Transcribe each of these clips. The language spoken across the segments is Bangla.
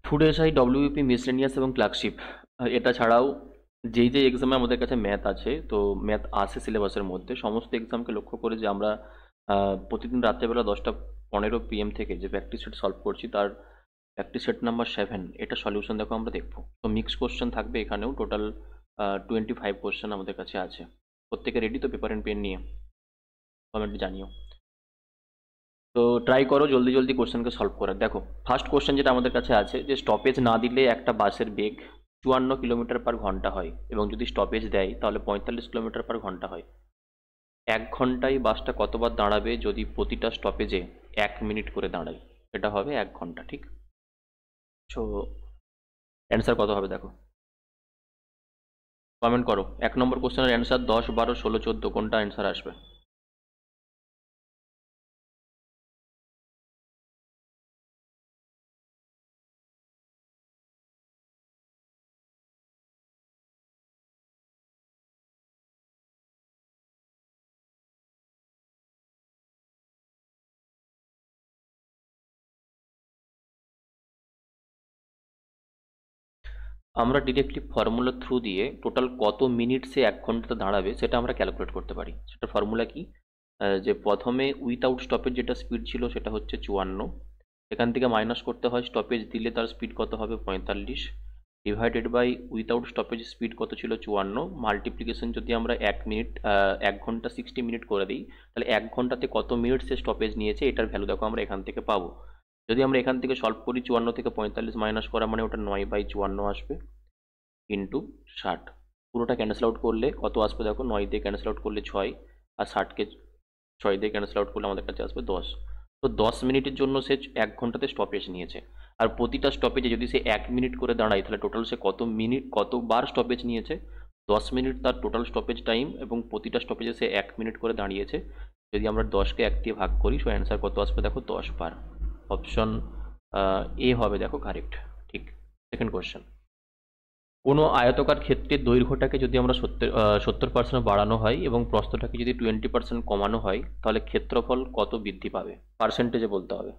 ফুড এসআই, ডব্লিউবিপি, মিসলেনিয়াস এবং ক্লার্কশিপ, এটা ছাড়াও যেই যে এক্সামে আমাদের কাছে ম্যাথ আছে, তো ম্যাথ আসে সিলেবাসের মধ্যে, সমস্ত এক্সামকে লক্ষ্য করে যে আমরা প্রতিদিন রাত্রেবেলা 10:15 PM থেকে যে প্র্যাকটিস সেট সলভ করছি, তার প্র্যাকটিস সেট নাম্বার 7, এটা সলিউশন দেখো আমরা দেখবো। তো মিক্স কোশ্চেন থাকবে এখানেও, টোটাল 25 কোশ্চেন আমাদের কাছে আছে। প্রত্যেকে রেডি তো পেপার অ্যান্ড পেন নিয়ে? কমেন্টে জানিও। তো ট্রাই করো জলদি জলদি কোশ্চেনকে সলভ করার। দেখো, ফার্স্ট কোশ্চেন যেটা আমাদের কাছে আছে, যে স্টপেজ না দিলে একটা বাসের বেগ 54 কিলোমিটার/ঘন্টা হয়, এবং যদি স্টপেজ দেয় তাহলে 45 কিলোমিটার/ঘন্টা হয়। 1 ঘন্টায় বাসটা কতবার দাঁড়াবে যদি প্রতিটা স্টপেজে 1 মিনিট করে দাঁড়ায়? এটা হবে 1 ঘন্টা, ঠিক? সো অ্যান্সার কত হবে দেখো, কমেন্ট করো। 1 নম্বর কোশ্চেনের অ্যান্সার 10, 12, 16, 14, কোনটা অ্যান্সার আসবে? আমরা ডিরেক্টলি ফর্মুলা থ্রু দিয়ে টোটাল কত মিনিট সে 1 ঘন্টাতে দাঁড়াবে সেটা আমরা ক্যালকুলেট করতে পারি। সেটা ফর্মুলা কি? যে প্রথমে উইথআউট স্টপেজ যেটা স্পিড ছিল সেটা হচ্ছে 54, এখান থেকে মাইনাস করতে হয় স্টপেজ দিলে তার স্পিড কত হবে 45, divided by without stoppage speed কত ছিল 54, মাল্টিপ্লিকেশন যদি আমরা 1 মিনিট 1 ঘন্টা 60 মিনিট করে দিই, তাহলে 1 ঘন্টাতে কত মিনিট সে স্টপেজ নিয়েছে এটার ভ্যালু দেখো আমরা এখান থেকে পাবো। যদি আমরা এখান থেকে সলভ করি, 54 থেকে 45 মাইনাস করা মানে ওটা 9/54 আসবে, ইন্টু 60। পুরোটা ক্যান্সেল আউট করলে কত আসবে দেখো, 9 দিয়ে ক্যান্সেল আউট করলে 6, আর 60কে 6 দিয়ে ক্যান্সেল আউট করলে আমাদের কাছে আসবে 10। তো 10 মিনিটের জন্য সে 1 ঘন্টাতে স্টপেজ নিয়েছে। আর প্রতিটা স্টপেজে যদি সে 1 মিনিট করে দাঁড়ায়, তাহলে টোটাল সে কত মিনিট কতবার স্টপেজ নিয়েছে? 10 মিনিট তার টোটাল স্টপেজ টাইম, এবং প্রতিটা স্টপেজে সে 1 মিনিট করে দাঁড়িয়েছে। যদি আমরা 10কে 1 দিয়ে ভাগ করি, সো অ্যান্সার কত আসবে দেখো, 10 বার। অপশন এ হবে দেখো কারেক্ট, ঠিক। সেকেন্ড কোয়েশ্চেন, কোনো আয়তকার ক্ষেত্রের দৈর্ঘ্যটাকে যদি আমরা 70% বাড়ানো হয় এবং প্রস্থটাকে যদি 20% কমানো হয়, তাহলে ক্ষেত্রফল কত বৃদ্ধি পাবে? পার্সেন্টেজে বলতে হবে।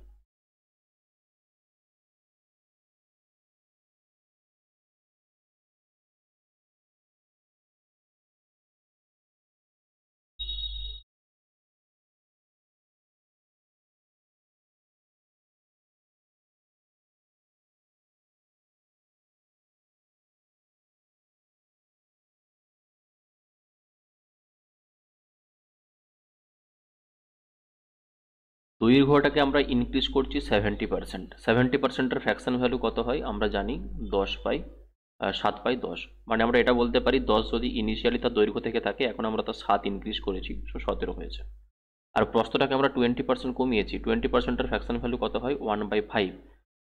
দৈর্ঘ্যটাকে আমরা ইনক্রিজ করছি 70%। 70%-এর ফ্র্যাকশন ভ্যালু কত হয় আমরা জানি, 7/10। মানে আমরা এটা বলতে পারি, 10 যদি ইনিশিয়ালি তার দৈর্ঘ্য থেকে থাকে, এখন আমরা তার 7 ইনক্রিজ করেছি, 17 হয়েছে। আর প্রস্থটাকে আমরা 20% কমিয়েছি, 20%-এর ফ্র্যাকশন ভ্যালু কত হয়, 1/5।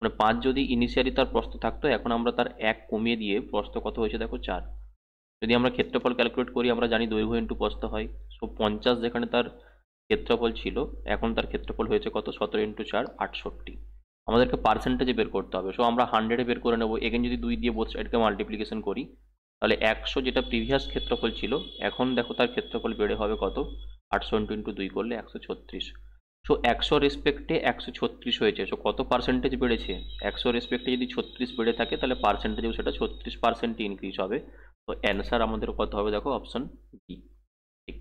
মানে 5 যদি ইনিশিয়ালি তার প্রস্থ থাকতো, এখন আমরা তার 1 কমিয়ে দিয়ে প্রস্থ কত হয়েছে দেখো, 4। যদি আমরা ক্ষেত্রফল ক্যালকুলেট করি, আমরা জানি দৈর্ঘ্য ইন্টু প্রস্থ হয়। সো 50 যেখানে তার ক্ষেত্রফল ছিল, এখন তার ক্ষেত্রফল হয়েছে কত, 17 ইন্টু 4, 68। আমাদেরকে পার্সেন্টেজে বের করতে হবে, সো আমরা 100-এ বের করে নেবো। এগেন যদি 2 দিয়ে বোথ সাইডকে মাল্টিপ্লিকেশন করি, তাহলে 100 যেটা প্রিভিয়াস ক্ষেত্রফল ছিল, এখন দেখো তার ক্ষেত্রফল বেড়ে হবে কত, 800 ইন্টু 2 করলে 136। সো 100 রেসপেক্টে 136 হয়েছে। সো কত পার্সেন্টেজ বেড়েছে? 100 রেসপেক্টে যদি 36 বেড়ে থাকে, তাহলে পার্সেন্টেজেও সেটা 36% ইনক্রিজ হবে। তো অ্যান্সার আমাদের কত হবে দেখো, অপশন বি, ঠিক।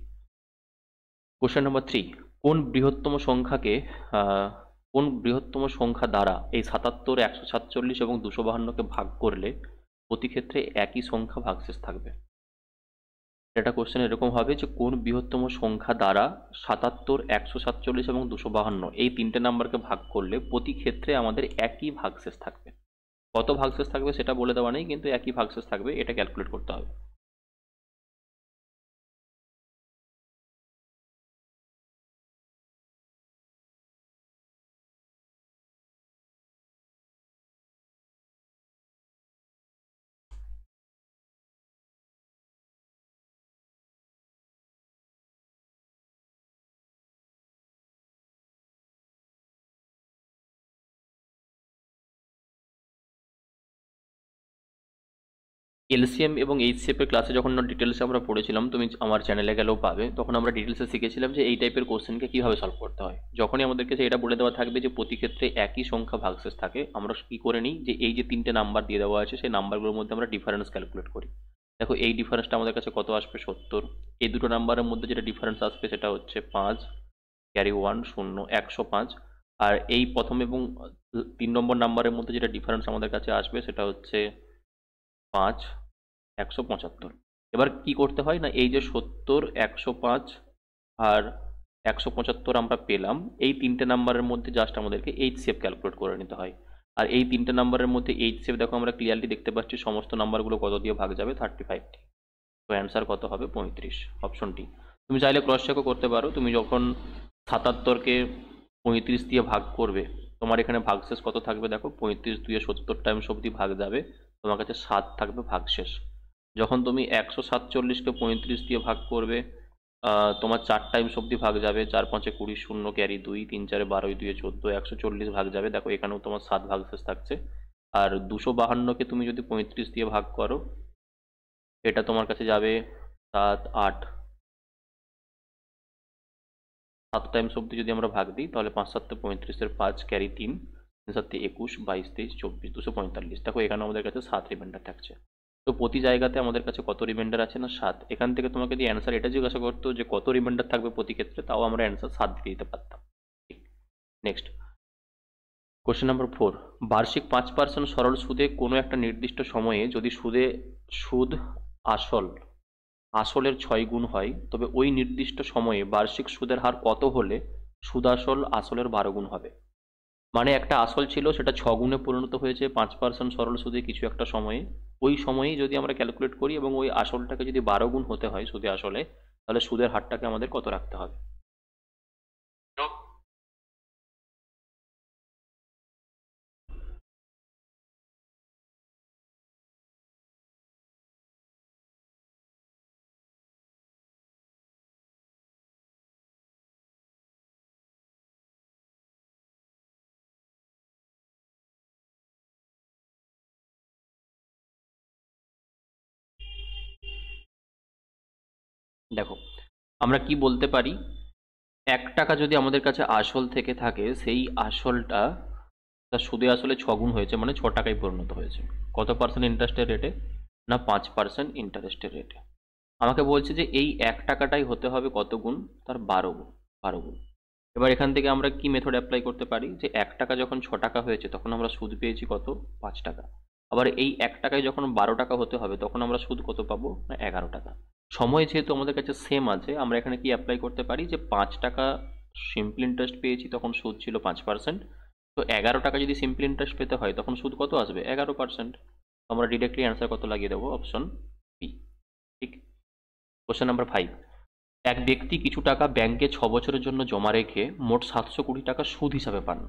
কোশ্চেন নম্বর 3, কোন বৃহত্তম সংখ্যাকে আহ, কোন বৃহত্তম সংখ্যা দ্বারা এই 77, 147 এবং 252কে ভাগ করলে প্রতি ক্ষেত্রে একই সংখ্যা ভাগশেষ থাকবে? এটা কোশ্চেন এরকম হবে যে, কোন বৃহত্তম সংখ্যা দ্বারা 77, 147 এবং 252 এই তিনটে নাম্বারকে ভাগ করলে প্রতি ক্ষেত্রে আমাদের একই ভাগশেষ থাকবে। কত ভাগশেষ থাকবে সেটা বলে দেওয়া নেই, কিন্তু একই ভাগশেষ থাকবে, এটা ক্যালকুলেট করতে হবে। এলসিএম এবং এইচসিএফ এর ক্লাসে যখন ডিটেলসে আমরা পড়েছিলাম, তুমি আমার চ্যানেলে গেলেও পাবে, তখন আমরা ডিটেলসে শিখেছিলাম যে এই টাইপের কোশ্চেনকে কীভাবে সলভ করতে হয়। যখনই আমাদেরকে এটা বলে দেওয়া থাকবে যে প্রতি ক্ষেত্রে একই সংখ্যা ভাগশেষ থাকে, আমরা কী করে নিই যে এই যে 3টে নাম্বার দিয়ে দেওয়া আছে সেই নাম্বারগুলোর মধ্যে আমরা ডিফারেন্স ক্যালকুলেট করি। দেখো এই ডিফারেন্সটা আমাদের কাছে কত আসবে, 70। এই দুটো নাম্বারের মধ্যে যেটা ডিফারেন্স আসবে সেটা হচ্ছে 5 ক্যারি 1 0 105। আর এই প্রথম এবং 3 নম্বর নাম্বারের মধ্যে যেটা ডিফারেন্স আমাদের কাছে আসবে সেটা হচ্ছে 5 175। এবার কি করতে হয় না, এই যে 70 105 আর 175 আমরা পেলাম, এই 3টে নাম্বারের মধ্যে জাস্ট আমাদেরকে এইচসিএফ ক্যালকুলেট করে নিতে হয়। আর এই 3টে নাম্বারের মধ্যে এইচসিএফ দেখো আমরা ক্লিয়ারলি দেখতে পাচ্ছি সমস্ত নাম্বারগুলো কত দিয়ে ভাগ যাবে, 35 দিয়ে। তো অ্যান্সার কত হবে, 35, অপশনটি। তুমি চাইলে ক্রস চেকও করতে পারো। তুমি যখন 77কে 35 দিয়ে ভাগ করবে, তোমার এখানে ভাগশেষ কত থাকবে দেখো, 35 দিয়ে 70 টাইমস অবধি ভাগ যাবে, তোমার কাছে 7 থাকবে ভাগশেষ। যখন তুমি 147কে 35 দিয়ে ভাগ করবে, তোমার 4 টাইমস অবধি ভাগ যাবে, 4 5 20 0 ক্যারি 2, 3 4 12 2 14, 140 ভাগ যাবে, দেখো এখানেও তোমার 7 ভাগশেষ থাকছে। আর 252কে তুমি যদি 35 দিয়ে ভাগ করো, এটা তোমার কাছে যাবে 7 8, 7 টাইমস অবধি যদি আমরা ভাগ দিই তাহলে 5 7 35 5 ক্যারি 3, 3 7 21 22 23 24 245। দেখো এখানে আমাদের কাছে 7 রিমাইন্ডার থাকছে। তো প্রতি জায়গাতে আমাদের কাছে কত রিমাইন্ডার আছে না, 7। এখান থেকে তোমাকে যদি অ্যান্সার এটা জিজ্ঞাসা করতো যে কত রিমাইন্ডার থাকবে প্রতি ক্ষেত্রে, তাও আমরা অ্যান্সার 7 দিয়ে দিতে পারতাম। নেক্সট কোশ্চেন নাম্বার 4, বার্ষিক 5% সরল সুদে কোনো একটা নির্দিষ্ট সময়ে যদি সুদ আসলের 6 গুণ হয়, তবে ওই নির্দিষ্ট সময়ে বার্ষিক সুদের হার কত হলে সুদ আসলের 12 গুণ হবে। মানে একটা আসল ছিল, সেটা 6 গুণে পরিণত হয়েছে 5% সরল সুদে কিছু একটা সময়ে। ওই সময়েই যদি আমরা ক্যালকুলেট করি এবং ওই আসলটাকে যদি 12 গুণ হতে হয় সুদে আসলে, তাহলে সুদের হারটাকে আমাদের কত রাখতে হবে। দেখো আমরা কি বলতে পারি, 1 টাকা যদি আমাদের কাছে আসল থেকে থাকে, সেই আসলটা তার সুদে আসলে 6 গুণ হয়েছে, মানে 6 টাকায় পরিণত হয়েছে। কত পার্সেন্ট ইন্টারেস্টের রেটে, না 5% ইন্টারেস্টের রেটে। আমাকে বলছে যে এই 1 টাকাটাই হতে হবে কত গুণ, তার 12 গুণ, 12 গুণ। এবার এখান থেকে আমরা কি মেথড অ্যাপ্লাই করতে পারি, যে 1 টাকা যখন 6 টাকা হয়েছে তখন আমরা সুদ পেয়েছি কত, 5 টাকা। আবার এই 1 টাকায় যখন 12 টাকা হতে হবে তখন আমরা সুদ কত পাবো, না 11 টাকা। সময় যেহেতু আমাদের কাছে সেম আছে, আমরা এখানে কি অ্যাপ্লাই করতে পারি, যে 5 টাকা সিম্পল ইন্টারেস্ট পেয়েছি তখন সুদ ছিল 5%, তো 11 টাকা যদি সিম্পল ইন্টারেস্ট পেতে হয় তখন সুদ কত আসবে, 11%। আমরা ডিরেক্টলি অ্যান্সার কত লাগিয়ে দেবো, অপশন বি। ঠিক। কোশ্চেন নাম্বার 5, এক ব্যক্তি কিছু টাকা ব্যাংকে 6 বছরের জন্য জমা রেখে মোট 720 টাকা সুদ হিসাবে পান।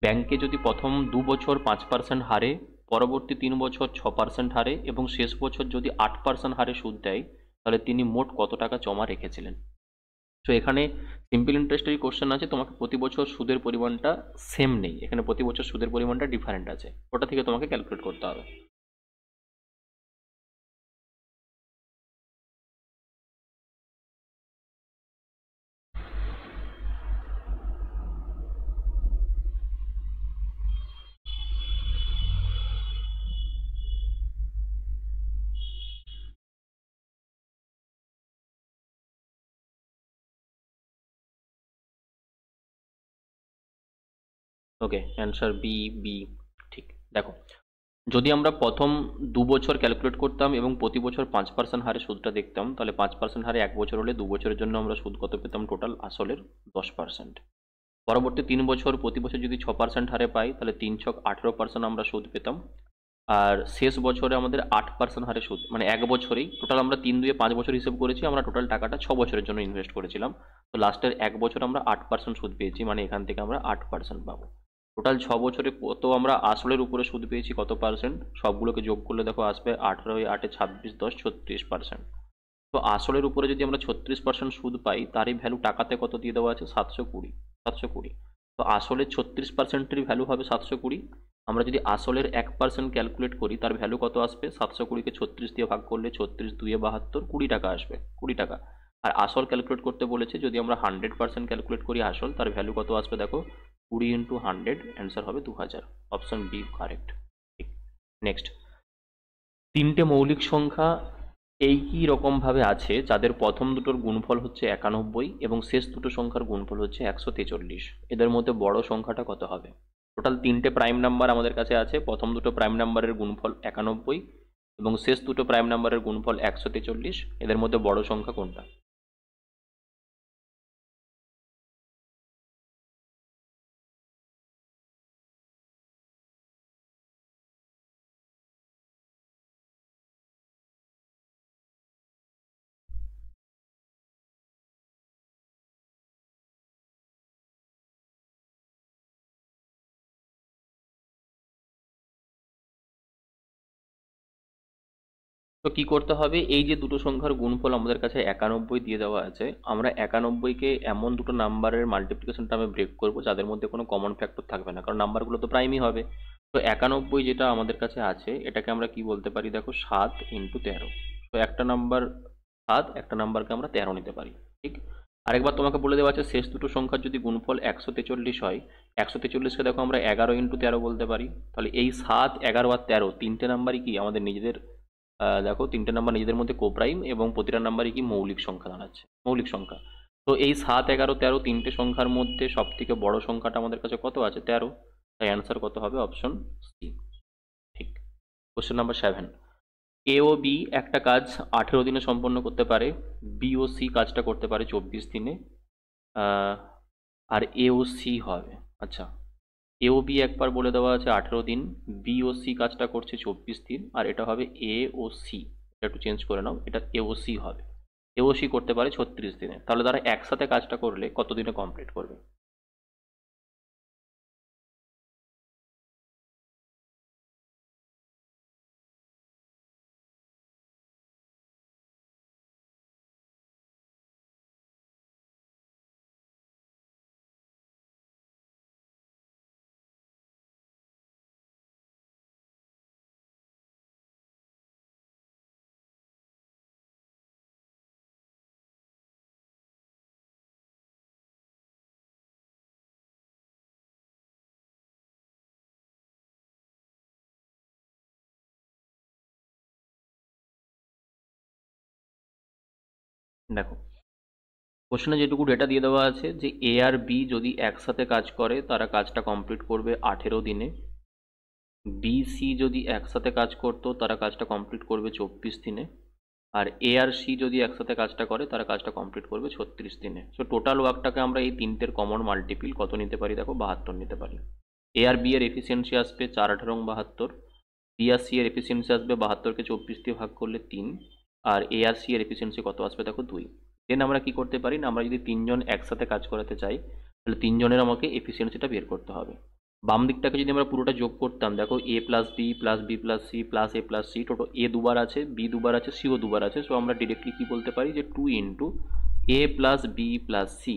ব্যাংকে যদি প্রথম 2 বছর 5% হারে, পরবর্তী 3 বছর 6% হারে এবং শেষ বছর যদি 8% হারে সুদ দেয়, তাহলে তিনি মোট কত টাকা জমা রেখেছিলেন। তো এখানে সিম্পল ইন্টারেস্টেরই কোশ্চেন আছে, তোমাকে প্রতি বছর সুদের পরিমাণটা সেম নেই, এখানে প্রতি বছর সুদের পরিমাণটা ডিফারেন্ট আছে, ওটা থেকে তোমাকে ক্যালকুলেট করতে হবে। ওকে, অ্যান্সার বি বি। ঠিক। দেখো যদি আমরা প্রথম 2 বছর ক্যালকুলেট করতাম এবং প্রতি বছর 5% হারে সুদটা দেখতাম, তাহলে 5% হারে 1 বছর হলে 2 বছরের জন্য আমরা সুদ কত পেতাম, টোটাল আসলের 10%। পরবর্তী 3 বছর প্রতি বছর যদি 6% হারে পাই, তাহলে 3 ছক 18% আমরা সুদ পেতাম। আর শেষ বছরে আমাদের 8% হারে সুদ, মানে 1 বছরেই টোটাল আমরা 3 2 5 বছর হিসেব করেছি, আমরা টোটাল টাকাটা 6 বছরের জন্য ইনভেস্ট করেছিলাম। তো লাস্টের 1 বছর আমরা 8% সুদ পেয়েছি, মানে এখান থেকে আমরা 8% পাবো। টোটাল 6 বছরে কত আমরা আসলের উপরে সুদ পেয়েছি, কত পার্সেন্ট, সবগুলোকে যোগ করলে দেখো আসবে 18 8 26 10 36%। তো আসলের উপরে যদি আমরা 36% সুদ পাই, তারই ভ্যালু টাকাতে কত দিয়ে দেওয়া আছে, 720। তো আসলে 36%-এরই ভ্যালু হবে 720, আমরা যদি আসলের 1% ক্যালকুলেট করি তার ভ্যালু কত আসবে? 720কে 36 দিয়ে ভাগ করলে 36 2 72, 20 টাকা আসবে, 20 টাকা। আর আসল ক্যালকুলেট করতে বলেছে, যদি আমরা 100% ক্যালকুলেট করি আসল, তার ভ্যালু কত আসবে দেখো, 20 ইন্টু 100, অ্যান্সার হবে 2000। Option B correct. ঠিক। নেক্সট, তিনটে মৌলিক সংখ্যা একই রকমভাবে আছে যাদের প্রথম দুটোর গুণফল হচ্ছে 91 এবং শেষ দুটো সংখ্যার গুণফল হচ্ছে 143। এদের মধ্যে বড় সংখ্যাটা কত হবে? টোটাল তিনটে প্রাইম নাম্বার আমাদের কাছে আছে, প্রথম দুটো প্রাইম নাম্বারের গুণফল 91 এবং শেষ দুটো প্রাইম নাম্বারের গুণফল 143। এদের মধ্যে বড় সংখ্যা কোনটা? তো কি করতে হবে, এই যে দুটো সংখ্যার গুণফল আমাদের কাছে 91 দিয়ে দেওয়া আছে, আমরা 91কে এমন দুটো নাম্বারের মাল্টিপ্লিকেশন টার্মে ব্রেক করব যাদের মধ্যে কোনো কমন ফ্যাক্টর থাকবে না, কারণ নাম্বারগুলো তো প্রাইমই হবে। তো 91 যেটা আমাদের কাছে আছে এটাকে আমরা কি বলতে পারি দেখো, 7 × 13। তো একটা নাম্বার 7, একটা নাম্বারকে আমরা 13 নিতে পারি। ঠিক। আরেকবার তোমাকে বলে দেওয়া আছে, শেষ দুটো সংখ্যার যদি গুণফল 143 হয়, 143কে দেখো আমরা 11 × 13 বলতে পারি। তাহলে এই 7, 11 আর 13 তিনটে নাম্বারই কি আমাদের নিজেদের, দেখো তিনটে নাম্বার নিজেদের মধ্যে কোপ্রাইম এবং প্রতিটা নাম্বারই কি মৌলিক সংখ্যা দাঁড়াচ্ছে, মৌলিক সংখ্যা। তো এই 7, 11, 13 তিনটে সংখ্যার মধ্যে সব থেকে বড় সংখ্যাটা আমাদের কাছে কত আছে? 13। তাই অ্যান্সার কত হবে? Option C. ঠিক। কোশ্চেন নাম্বার 7, এ ও বি একটা কাজ 18 দিনে সম্পন্ন করতে পারে, বি ও সি কাজটা করতে পারে 24 দিনে, আহ, আর এ ও সি হবে, আচ্ছা, এ ও বি একবার বলে দেওয়া আছে 18 দিন, বি ও সি কাজটা করছে 24 দিন, আর এটা হবে এ ও সি। এটা একটু চেঞ্জ করে নাও, এটা এ ও সি হবে। এ ও সি করতে পারে 36 দিনে, তাহলে তারা একসাথে কাজটা করলে কত দিনে কমপ্লিট করবে? দেখো, কোশ্চেনে যেটুকু ডেটা দিয়ে দেওয়া আছে যে এ আর বি যদি একসাথে কাজ করে তারা কাজটা কমপ্লিট করবে 18 দিনে, বি সি যদি একসাথে কাজ করতো তারা কাজটা কমপ্লিট করবে 24 দিনে, আর এ আর সি যদি একসাথে কাজটা করে তারা কাজটা কমপ্লিট করবে 36 দিনে। সো টোটাল ওয়ার্কটাকে আমরা এই তিনটের কমন মাল্টিপিল কত নিতে পারি দেখো, 72 নিতে পারি। এ আর বি এর এফিসিয়েন্সি আসবে 4, 18, 72। বি আর সি এর এফিসিয়েন্সি আসবে 72কে 24 দিয়ে ভাগ করলে 3। আর এ আর সি এর এফিসিয়েন্সি কত আসবে দেখো, 2। দেন আমরা কি করতে পারি না, আমরা যদি তিনজন একসাথে কাজ করাতে চাই তাহলে তিনজনের আমাকে এফিসিয়েন্সিটা বের করতে হবে। বাম দিকটাকে যদি আমরা পুরোটা যোগ করতাম, দেখো A plus B plus B plus C plus A plus C, total A দুবার আছে, বি দুবার আছে, সিও দুবার আছে। সো আমরা ডিরেক্টলি কি বলতে পারি যে 2 × এ প্লাস বি প্লাস সি।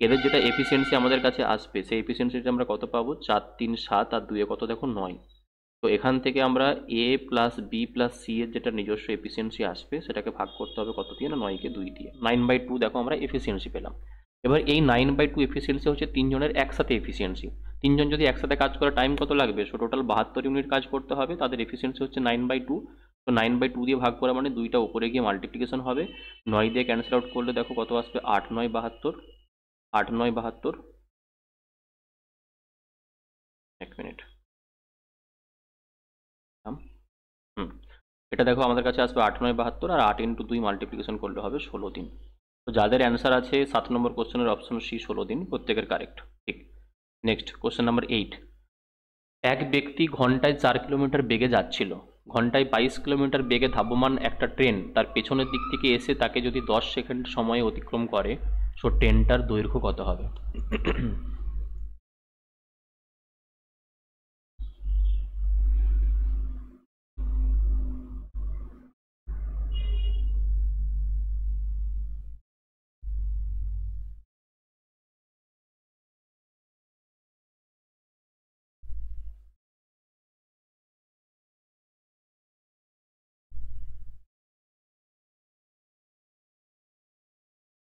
এদের যেটা এফিসিয়েন্সি আমাদের কাছে আসবে সেই এফিসিয়েন্সিটা আমরা কত পাবো, 4, 3, 7 আর 2 কত দেখো, 9। তো এখান থেকে আমরা এ প্লাস বি প্লাস সি এর যেটা নিজস্ব এফিসিয়েন্সি আসবে সেটাকে ভাগ করতে হবে কত দিয়ে না, 9কে 2 দিয়ে, 9/2 দেখো আমরা এফিসিয়েন্সি পেলাম। এবার এই 9/2 এফিসিয়েন্সি হচ্ছে তিনজনের একসাথে এফিসিয়েন্সি। তিনজন যদি একসাথে কাজ করে টাইম কত লাগবে? সো টোটাল 72 ইউনিট কাজ করতে হবে, তাদের এফিসিয়েন্সি হচ্ছে 9/2। তো 9/2 দিয়ে ভাগ করা মানে দুইটা উপরে গিয়ে মাল্টিপ্লিকেশন হবে, 9 দিয়ে ক্যান্সেল আউট করলে দেখো কত আসবে, 8, 9, 72। 8, 9, 72। এক মিনিট। হুম, এটা দেখো আমাদের কাছে আসবে 8, 9, 72, আর 8 × 2 মাল্টিপ্লিকেশন করলে হবে 16 দিন। তো যাদের অ্যান্সার আছে 7 নম্বর কোশ্চেনের অপশন সি, 16 দিন, প্রত্যেকের কারেক্ট। ঠিক। নেক্সট, কোশ্চেন নাম্বার 8, এক ব্যক্তি ঘন্টায় 4 কিলোমিটার বেগে যাচ্ছিল, ঘন্টায় 22 কিলোমিটার বেগে ধাবমান একটা ট্রেন তার পেছনের দিক থেকে এসে তাকে যদি 10 সেকেন্ড সময়ে অতিক্রম করে, সো ট্রেনটার দৈর্ঘ্য কত হবে?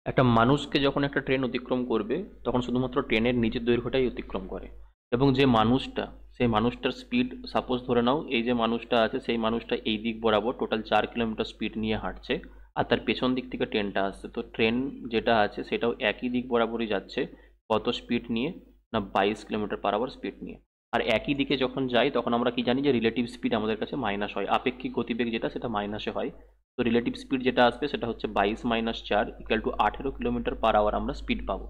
একটা মানুষকে যখন একটা ট্রেন অতিক্রম করবে তখন শুধুমাত্র ট্রেনের নিজের দৈর্ঘ্যটাই অতিক্রম করে, এবং যে মানুষটা, সেই মানুষটার স্পিড, সাপোজ ধরে নাও এই যে মানুষটা আছে সেই মানুষটা এই দিক বরাবর টোটাল 4 কিলোমিটার স্পিড নিয়ে হাঁটছে, আর তার পেছন দিক থেকে ট্রেনটা আসছে, তো ট্রেন যেটা আছে সেটাও একই দিক বরাবরই যাচ্ছে, কত স্পিড নিয়ে, না 22 কিলোমিটার পার আওয়ার স্পিড নিয়ে। আর একই দিকে যখন যাই তখন আমরা কি জানি যে রিলেটিভ স্পিড আমাদের কাছে মাইনাস হয়, আপেক্ষিক গতিবেগ যেটা সেটা মাইনাসে হয়। তো রিলেটিভ স্পিড যেটা আসবে সেটা হচ্ছে 22 - 4 = 18 কিলোমিটার পার আওয়ার আমরা স্পিড পাবো।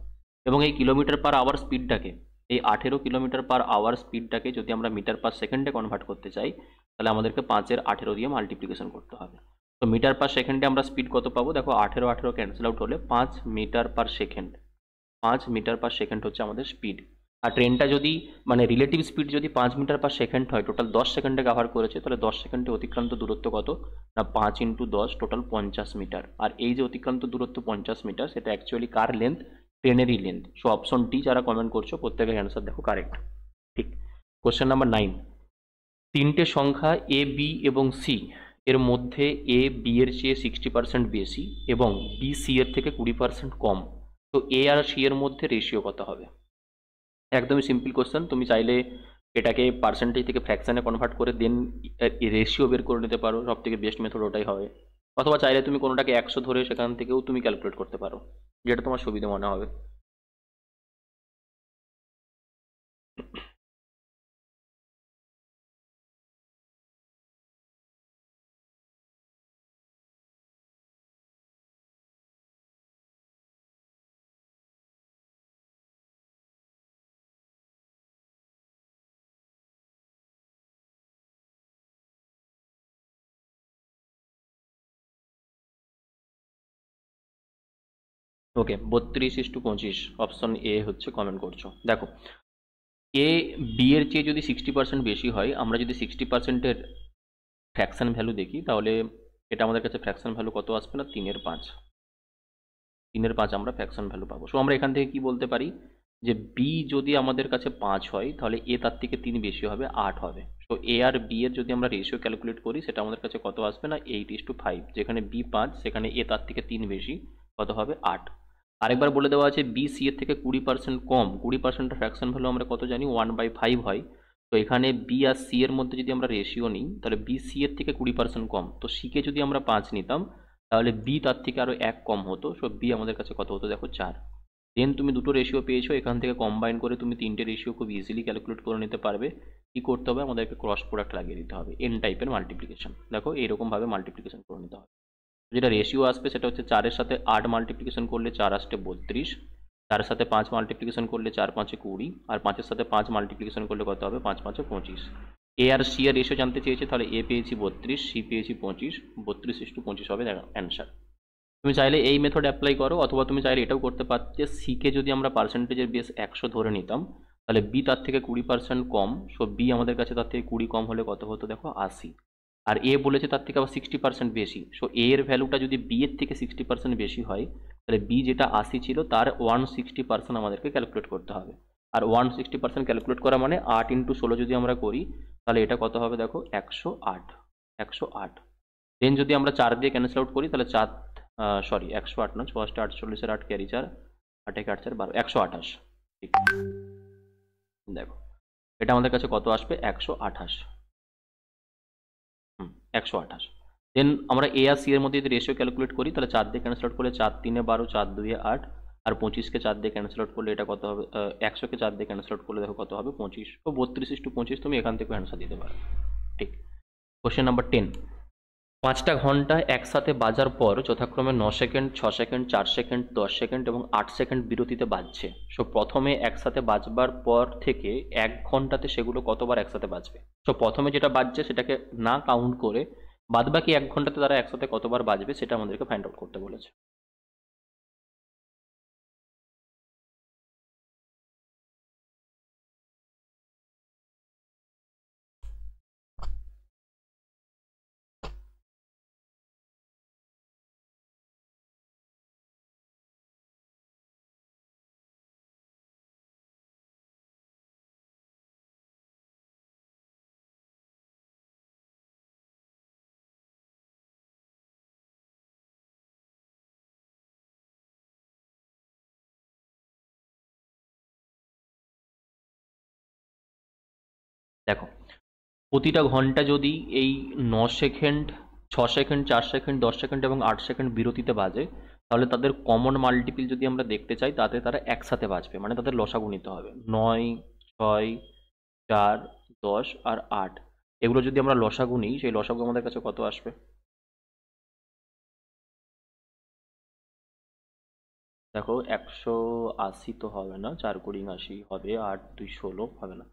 এবং এই কিলোমিটার পার আওয়ার স্পিডটাকে, এই 18 কিলোমিটার পার আওয়ার স্পিডটাকে যদি আমরা মিটার পার সেকেন্ডে কনভার্ট করতে চাই, তাহলে আমাদেরকে 5-এর 18 দিয়ে মাল্টিপ্লিকেশন করতে হবে। তো মিটার পার সেকেন্ডে আমরা স্পিড কত পাবো, দেখো 18 ক্যান্সেল আউট হলে 5 metre per second, 5 metre per second হচ্ছে আমাদের স্পিড। আর ট্রেনটা যদি, মানে রিলেটিভ স্পিড যদি 5 মিটার পার সেকেন্ড হয়, টোটাল 10 সেকেন্ডে কভার করেছে, তাহলে 10 সেকেন্ডে অতিক্রান্ত দূরত্ব কত, না 5 × 10 টোটাল 50 মিটার। আর এই যে অতিক্রান্ত দূরত্ব 50 মিটার, সেটা অ্যাকচুয়ালি কার লেন্থ, ট্রেনেরই লেন্থ। সো অপশন ডি যারা কমেন্ট করছো প্রত্যেকের অ্যান্সার দেখো কারেক্ট। ঠিক। কোশ্চেন নাম্বার 9, তিনটে সংখ্যা এ, বি এবং সি এর মধ্যে এ বি এর চেয়ে 60% বেশি এবং বি সি এর থেকে 20% কম, তো এ আর সি এর মধ্যে রেশিও কত হবে? একদমই সিম্পল কোশ্চেন, তুমি চাইলে এটাকে পার্সেন্টেজ থেকে ফ্র্যাকশনে কনভার্ট করে দেন রেশিও বের করে নিতে পারো, সব থেকে বেস্ট মেথড ওটাই হবে। অথবা চাইলে তুমি কোনোটাকে 100 ধরে সেখান থেকেও তুমি ক্যালকুলেট করতে পারো, যেটা তোমার সুবিধা মনে হবে। ওকে, 32:25 অপশন এ হচ্ছে কমেন্ট করছো। দেখো, এ বি এর চেয়ে যদি 60% বেশি হয়, আমরা যদি 60%-এর ফ্র্যাকশন ভ্যালু দেখি, তাহলে এটা আমাদের কাছে ফ্র্যাকশন ভ্যালু কত আসবে, না 3/5। 3/5 আমরা ফ্র্যাকশন ভ্যালু পাবো। সো আমরা এখান থেকে কি বলতে পারি, যে বি যদি আমাদের কাছে 5 হয়, তাহলে এ তার থেকে 3 বেশি হবে, 8 হবে। সো এ আর বি এর যদি আমরা রেশিও ক্যালকুলেট করি, সেটা আমাদের কাছে কত আসবে, না 8:5। যেখানে বি 5, সেখানে এ তার থেকে 3 বেশি, কত হবে, 8। আরেকবার বলে দেওয়া আছে বি সি এর থেকে 20% কম, 20%-এর ফ্র্যাকশন ভ্যালু আমরা কত জানি, 1/5 হয়। তো এখানে বি আর সি এর মধ্যে যদি আমরা রেশিও নিই, তাহলে বি সি এর থেকে 20% কম, তো সিকে যদি আমরা 5 নিতাম, তাহলে বি তার থেকে আরো 1 কম হতো। সো বি আমাদের কাছে কত হতো, দেখো 4। দেন তুমি দুটো রেশিও পেয়েছো, এখান থেকে কম্বাইন করে তুমি তিনটে রেশিও খুব ইজিলি ক্যালকুলেট করে নিতে পারবে। কি করতে হবে, আমাদেরকে ক্রস প্রোডাক্ট লাগিয়ে দিতে হবে, এন টাইপের মাল্টিপ্লিকেশন। দেখো এইরকম ভাবে মাল্টিপ্লিকেশন করে নিতে হবে। যেটা রেশিও আসবে সেটা হচ্ছে 4-এর সাথে 8 মাল্টিপ্লিকেশন করলে 4 আসছে 32, 4-এর সাথে 5 মাল্টিপ্লিকেশন করলে 4×5 = 20, আর 5-এর সাথে 5 মাল্টিপ্লিকেশন করলে কত হবে, 5×5 = 25। এ আর সি এর রেশিও জানতে চেয়েছে, তাহলে এ পেয়েছি 32, সি পেয়েছি 25, 32:25 হবে অ্যান্সার। তুমি চাইলে এই মেথড অ্যাপ্লাই করো, অথবা তুমি চাইলে এটাও করতে পারতে, সিকে যদি আমরা পার্সেন্টেজের বেস 100 ধরে নিতাম, তাহলে বি তার থেকে 20% কম। সো বি আমাদের কাছে তার থেকে 20 কম হলে কত হতো, দেখো 80। আর এ বলেছে তার থেকে আবার 60% বেশি, সো এ এর ভ্যালুটা যদি বি এর থেকে 60% বেশি হয়, তাহলে বি যেটা 80 ছিল তার 160% আমাদেরকে ক্যালকুলেট করতে হবে। আর 160% ক্যালকুলেট করা মানে 8 × 16 যদি আমরা করি, তাহলে এটা কত হবে, দেখো 108। 108। দেন যদি আমরা 4 দিয়ে ক্যান্সেল আউট করি, তাহলে 4, সরি 108 না, 4 × 8 = 48, 8 ক্যারি 4, 8 × 8 = 12, 128। ঠিক। দেখো এটা আমাদের কাছে কত আসবে, 128। 128। দেন আমরা এ আর সি এর মধ্যে যদি রেশিও ক্যালকুলেট করি, তাহলে 4 দিয়ে ক্যান্সেল আউট করলে 4×3 = 12, 4×2 = 8, আর 25-কে 4 দিয়ে ক্যান্সেল আউট করলে এটা কত হবে, 100-কে 4 দিয়ে ক্যান্সেল আউট করলে দেখো কত হবে, 25। তো 32:25 তুমি এখান থেকে অ্যান্সার দিতে পারো। ঠিক। কোশ্চেন নাম্বার 10, 5টা ঘন্টা একসাথে বাজার পর যথাক্রমে 9 সেকেন্ড, 6 সেকেন্ড, 4 সেকেন্ড, 10 সেকেন্ড এবং 8 সেকেন্ড বিরতিতে বাজছে। সো প্রথমে একসাথে বাজবার পর থেকে 1 ঘন্টাতে সেগুলো কতবার একসাথে বাজবে। সো প্রথমে যেটা বাজছে সেটাকে না কাউন্ট করে বাদবাকি 1 ঘন্টাতে তারা একসাথে কতবার বাজবে সেটা আমাদেরকে ফাইন্ড আউট করতে বলেছে। দেখো প্রতিটা ঘন্টা যদি এই 9 সেকেন্ড, 6 সেকেন্ড, 4 সেকেন্ড, 10 সেকেন্ড এবং 8 সেকেন্ড বিরতিতে বাজে, তাহলে তাদের কমন মাল্টিপল যদি আমরা দেখতে চাই তাতে তারা একসাথে বাজবে, মানে তাদের লসাগু নিতে হবে। 9, 6, 4, 10 আর 8, এগুলো যদি আমরা লসাগু নিই, সেই লসাগু আমাদের কাছে কত আসবে? দেখো 180 তো হবে না, 4 × 80 হবে, 8 2 16 হবে না,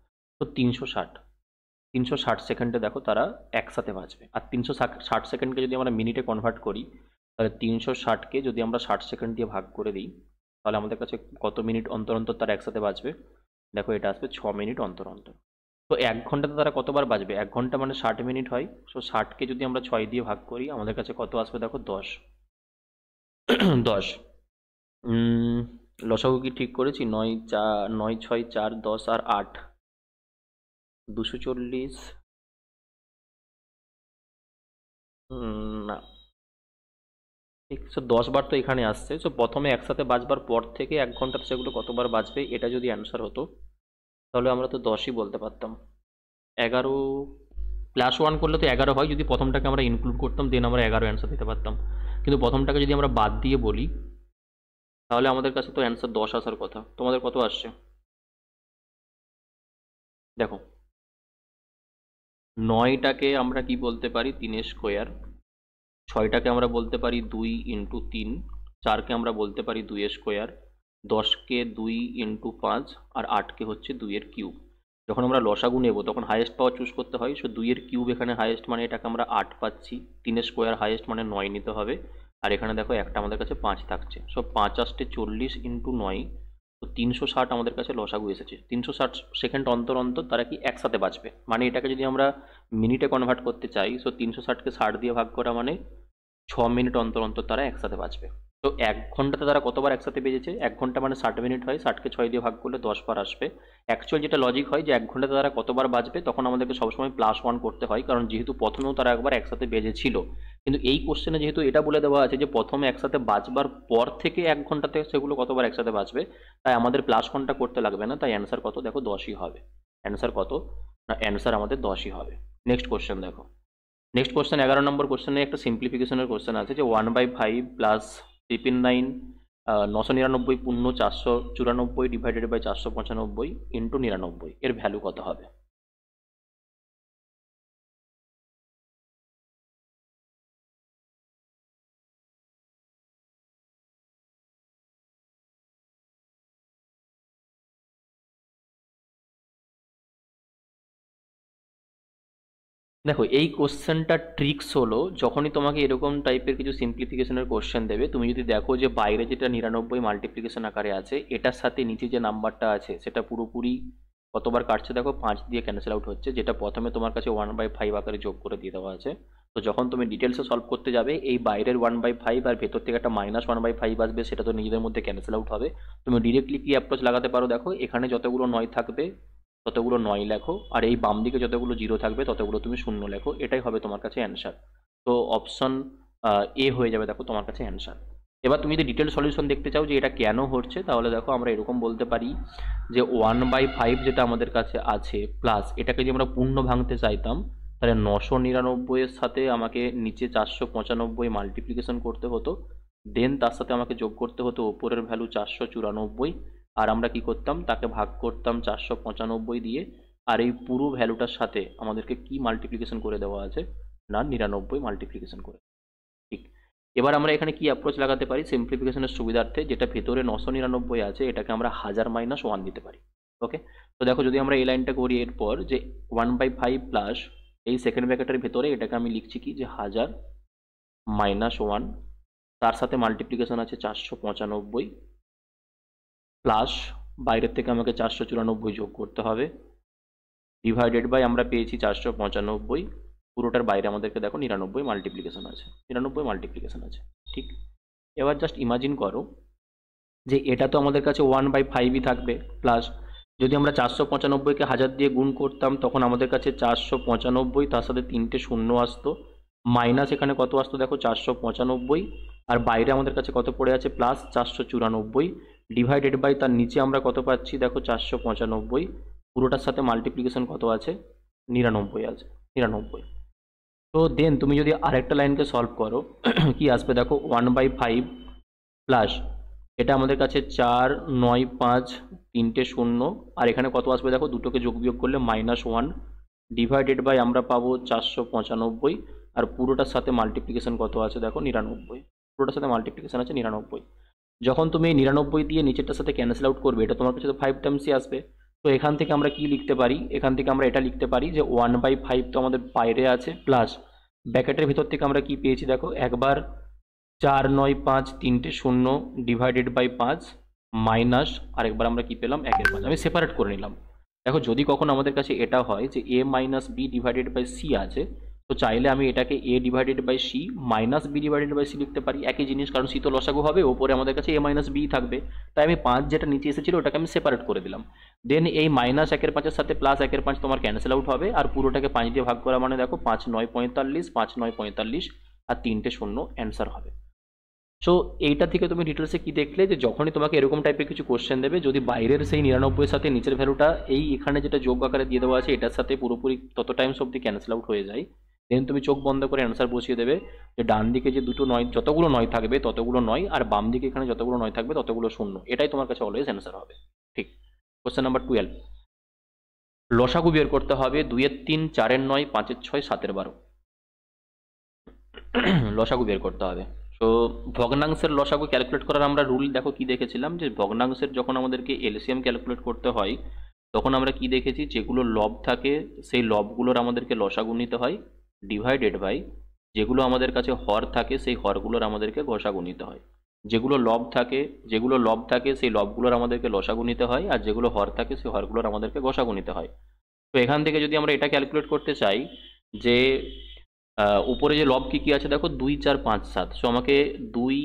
তো 360। 360 সেকেন্ডে দেখো তারা একসাথে বাজবে। আর 360 সেকেন্ডকে যদি আমরা মিনিটে কনভার্ট করি, তাহলে 360কে যদি আমরা 60 সেকেন্ড দিয়ে ভাগ করে দিই, তাহলে আমাদের কাছে কত মিনিট অন্তর অন্তর তারা একসাথে বাজবে? দেখো এটা আসবে 6 মিনিট অন্তর অন্তর। তো 1 ঘন্টাতে তারা কতবার বাজবে? 1 ঘন্টা মানে 60 মিনিট হয়। সো 60কে যদি আমরা 6 দিয়ে ভাগ করি, আমাদের কাছে কত আসবে? দেখো 10। 10। লসাগু কি ঠিক করেছি? 9 6 4 10 আর 8, 240। না, ঠিক। সো 10 বার তো এখানে আসছে। সো প্রথমে একসাথে বাজবার পর থেকে 1 ঘন্টাতে সেগুলো কতবার বাজবে, এটা যদি অ্যান্সার হতো, তাহলে আমরা তো 10ই বলতে পারতাম। 11 +1 করলে তো 11 হয়, যদি প্রথমটাকে আমরা ইনক্লুড করতাম, দেন আমরা 11 অ্যান্সার দিতে পারতাম। কিন্তু প্রথমটাকে যদি আমরা বাদ দিয়ে বলি, তাহলে আমাদের কাছে তো অ্যান্সার 10 আসার কথা। তোমাদের কত আসছে? দেখো 9টাকে আমরা কি বলতে পারি? 3 স্কোয়ার। 6টাকে আমরা বলতে পারি 2 × 3। 4কে আমরা বলতে পারি 2 স্কোয়ার। 10কে 2 × 5 আর 8কে হচ্ছে 2 এর কিউব। যখন আমরা লসাগু নেব তখন হাইয়েস্ট পাওয়ার চুজ করতে হয়। সো 2 এর কিউব এখানে হাইয়েস্ট, মানে এটাকে আমরা 8 পাচ্ছি। 3 স্কোয়ার হাইয়েস্ট, মানে 9 নিতে হবে। আর এখানে দেখো একটা আমাদের কাছে 5 থাকছে। সো 5 8 40 × 9, তো 360 আমাদের কাছে লসাগু এসেছে। 360 সেকেন্ড অন্তর অন্তর তারা কি একসাথে বাজবে, মানে এটাকে যদি আমরা মিনিটে কনভার্ট করতে চাই, সো 360কে 60 দিয়ে ভাগ করা মানে 6 মিনিট অন্তর অন্তর তারা একসাথে বাজবে। তো 1 ঘন্টাতে তারা কতবার একসাথে বেজেছে? 1 ঘন্টা মানে 60 মিনিট হয়, 60কে 6 দিয়ে ভাগ করলে 10 বার আসবে। অ্যাকচুয়াল যেটা লজিক হয় যে 1 ঘন্টাতে তারা কতবার বাজবে, তখন আমাদেরকে সবসময় +1 করতে হয়, কারণ যেহেতু প্রথমেও তারা একবার একসাথে বেজেছিল। কিন্তু এই কোশ্চেনে যেহেতু এটা বলে দেওয়া আছে যে প্রথমে একসাথে বাজবার পর থেকে 1 ঘন্টাতে সেগুলো কতবার একসাথে বাজবে, তাই আমাদের +1টা করতে লাগবে না। তাই অ্যান্সার কত? দেখো 10ই হবে। অ্যান্সার কত? না, অ্যান্সার আমাদের 10ই হবে। নেক্সট কোশ্চেন দেখো। নেক্সট কোশ্চেন 11 নম্বর কোশ্চেনে একটা সিম্পলিফিকেশনের কোশ্চেন আছে যে 1/5 প্লাস 3/9 999 পূর্ণ 494 ডিভাইডেড বাই 495 ইন্টু 99, এর ভ্যালু কত হবে? দেখো এই কোশ্চেনটা ট্রিক্স হলো, যখনই তোমাকে এরকম টাইপের কিছু সিম্পলিফিকেশনের কোশ্চেন দেবে, তুমি যদি দেখো যে বাইরে যেটা 99 মাল্টিপ্লিকেশন আকারে আছে, এটার সাথে নিচে যে নাম্বারটা আছে সেটা পুরোপুরি কতবার কাটছে? দেখো 5 দিয়ে ক্যান্সেল আউট হচ্ছে, যেটা প্রথমে তোমার কাছে 1/5 আকারে যোগ করে দিয়ে দেওয়া আছে। তো যখন তুমি ডিটেলসে সলভ করতে যাবে, এই বাইরের 1/5 আর ভেতর থেকে একটা -1/5 আসবে, সেটা তো নিজেদের মধ্যে ক্যান্সেল আউট হবে। তুমি ডিরেক্টলি কি অ্যাপ্রোচ লাগাতে পারো? দেখো এখানে যতগুলো 9 থাকবে ততগুলো 9 লেখো, আর এই বাম দিকে যতগুলো 0 থাকবে ততগুলো তুমি 0 লেখো, এটাই হবে তোমার কাছে অ্যান্সার। তো অপশন এ হয়ে যাবে দেখো তোমার কাছে অ্যান্সার। এবার তুমি যদি ডিটেল সলিউশন দেখতে চাও যে এটা কেন হচ্ছে, তাহলে দেখো আমরা এরকম বলতে পারি যে 1/5 যেটা আমাদের কাছে আছে প্লাস এটাকে যদি আমরা পূর্ণ ভাঙতে চাইতাম, তাহলে 999 এর সাথে আমাকে নিচে 495 মাল্টিপ্লিকেশন করতে হতো, দেন তার সাথে আমাকে যোগ করতে হতো ওপরের ভ্যালু 494, আর আমরা কি করতাম? তাকে ভাগ করতাম 495 দিয়ে, আর এই পুরো ভ্যালুটার সাথে আমাদেরকে কি মাল্টিপ্লিকেশন করে দেওয়া আছে? না, 99 মাল্টিপ্লিকেশন করে। ঠিক। এবার আমরা এখানে কি অ্যাপ্রোচ লাগাতে পারি সিম্পলিফিকেশনের সুবিধার্থে? যেটা ভেতরে 999 আছে এটাকে আমরা 1000 - 1 দিতে পারি। ওকে, তো দেখো যদি আমরা এই লাইনটা করি, এরপর যে 1/5 প্লাস এই সেকেন্ড ব্র্যাকেটের ভেতরে এটাকে আমি লিখছি কি যে 1000 - 1, তার সাথে মাল্টিপ্লিকেশন আছে 495 প্লাস বাইরের থেকে আমাকে 494 যোগ করতে হবে, ডিভাইডেড বাই আমরা পেয়েছি 495, পুরোটার বাইরে আমাদেরকে দেখো 99 মাল্টিপ্লিকেশন আছে, 99 মাল্টিপ্লিকেশন আছে। ঠিক। এবার জাস্ট ইমাজিন করো যে এটা তো আমাদের কাছে 1/5ই থাকবে, প্লাস যদি আমরা 495কে 1000 দিয়ে গুণ করতাম তখন আমাদের কাছে 495, তার সাথে 3টে শূন্য আসতো, মাইনাস এখানে কত আসতো? দেখো 495, আর বাইরে আমাদের কাছে কত পড়ে আছে? প্লাস 494, ডিভাইডেড বাই তার নিচে আমরা কত পাচ্ছি? দেখো 495, পুরোটার সাথে মাল্টিপ্লিকেশন কত আছে? 99 আছে, 99। তো দেন তুমি যদি আরেকটা লাইনকে সলভ করো কি আসবে দেখো, 1/5 প্লাস এটা আমাদের কাছে 4, 9, 5, 3টে শূন্য, আর এখানে কত আসবে দেখো, দুটোকে যোগ বিয়োগ করলে -1 ডিভাইডেড বাই আমরা পাবো 495, আর পুরোটার সাথে মাল্টিপ্লিকেশন কত আছে দেখো 99, পুরোটার সাথে মাল্টিপ্লিকেশন আছে 99। যখন তুমি এই 99 দিয়ে নিচেরটার সাথে ক্যান্সেল আউট করবে, এটা তোমার কাছে তো 5 টাইমসই আসবে। তো এখান থেকে আমরা কি লিখতে পারি, এখান থেকে আমরা এটা লিখতে পারি যে 1/5 তো আমাদের বাইরে আছে, প্লাস ব্র্যাকেটের ভিতর থেকে আমরা কি পেয়েছি দেখো, একবার 4, 9, 5 3টে শূন্য ডিভাইডেড বাই 5 মাইনাস আরেকবার আমরা কি পেলাম 1/5। আমি সেপারেট করে নিলাম। দেখো যদি কখনো আমাদের কাছে এটা হয় যে a minus B divided by C আছে, তো চাইলে আমি এটাকে a divided by C minus B divided by C লিখতে পারি, একই জিনিস, কারণ সি তো লসাগু হবে, ওপরে আমাদের কাছে a মাইনাস বি থাকবে। তাই আমি 5 যেটা নিচে এসেছিল ওটাকে আমি সেপারেট করে দিলাম। দেন এই -1/5 সাথে +1/5 তোমার ক্যান্সেল আউট হবে, আর পুরোটাকে 5 দিয়ে ভাগ করা মানে দেখো 5, 9, 45, 5, 9, 45, আর 3টে শূন্য অ্যান্সার হবে। সো এইটা থেকে তুমি ডিটেলসে কি দেখলে, যে যখনই তোমাকে এরকম টাইপের কিছু কোশ্চেন দেবে, যদি বাইরের সেই 99 সাথে নিচের ভ্যালুটা এই এখানে যেটা যোগ আকারে দিয়ে দেওয়া আছে এটার সাথে পুরোপুরি তত টাইমস অবধি ক্যান্সেল আউট হয়ে যায়, দেন তুমি চোখ বন্ধ করে অ্যান্সার বসিয়ে দেবে যে ডান দিকে যে দুটো নয়, যতগুলো নয় থাকবে ততগুলো নয়, আর বাম দিকে এখানে যতগুলো নয় থাকবে ততগুলো শূন্য, এটাই তোমার কাছে অলওয়েজ অ্যান্সার হবে। ঠিক। কোশ্চেন নাম্বার 12, লসাগু বের করতে হবে 2-এর 3, 4-এর 9, 5-এর 6, 7-এর 12। লসাগু বের করতে হবে। তো ভগ্নাংশের লসাগু ক্যালকুলেট করার আমরা রুল দেখো কি দেখেছিলাম, যে ভগ্নাংশের যখন আমাদেরকে এলসিএম ক্যালকুলেট করতে হয় তখন আমরা কি দেখেছি, যেগুলো লব থাকে সেই লবগুলোর আমাদেরকে লসাগু নিতে হয়, ডিভাইডেড বাই যেগুলো আমাদের কাছে হর থাকে সেই হরগুলোর আমাদেরকে গসাগু নিতে হয়। যেগুলো লব থাকে সেই লবগুলোর আমাদেরকে লসাগু নিতে হয়, আর যেগুলো হর থাকে সেই হরগুলোর আমাদেরকে গসাগু নিতে হয়। তো এখান থেকে যদি আমরা এটা ক্যালকুলেট করতে চাই যে উপরে যে লব কি কি আছে দেখো, 2, 4, 5, 7, সো আমাকে 2,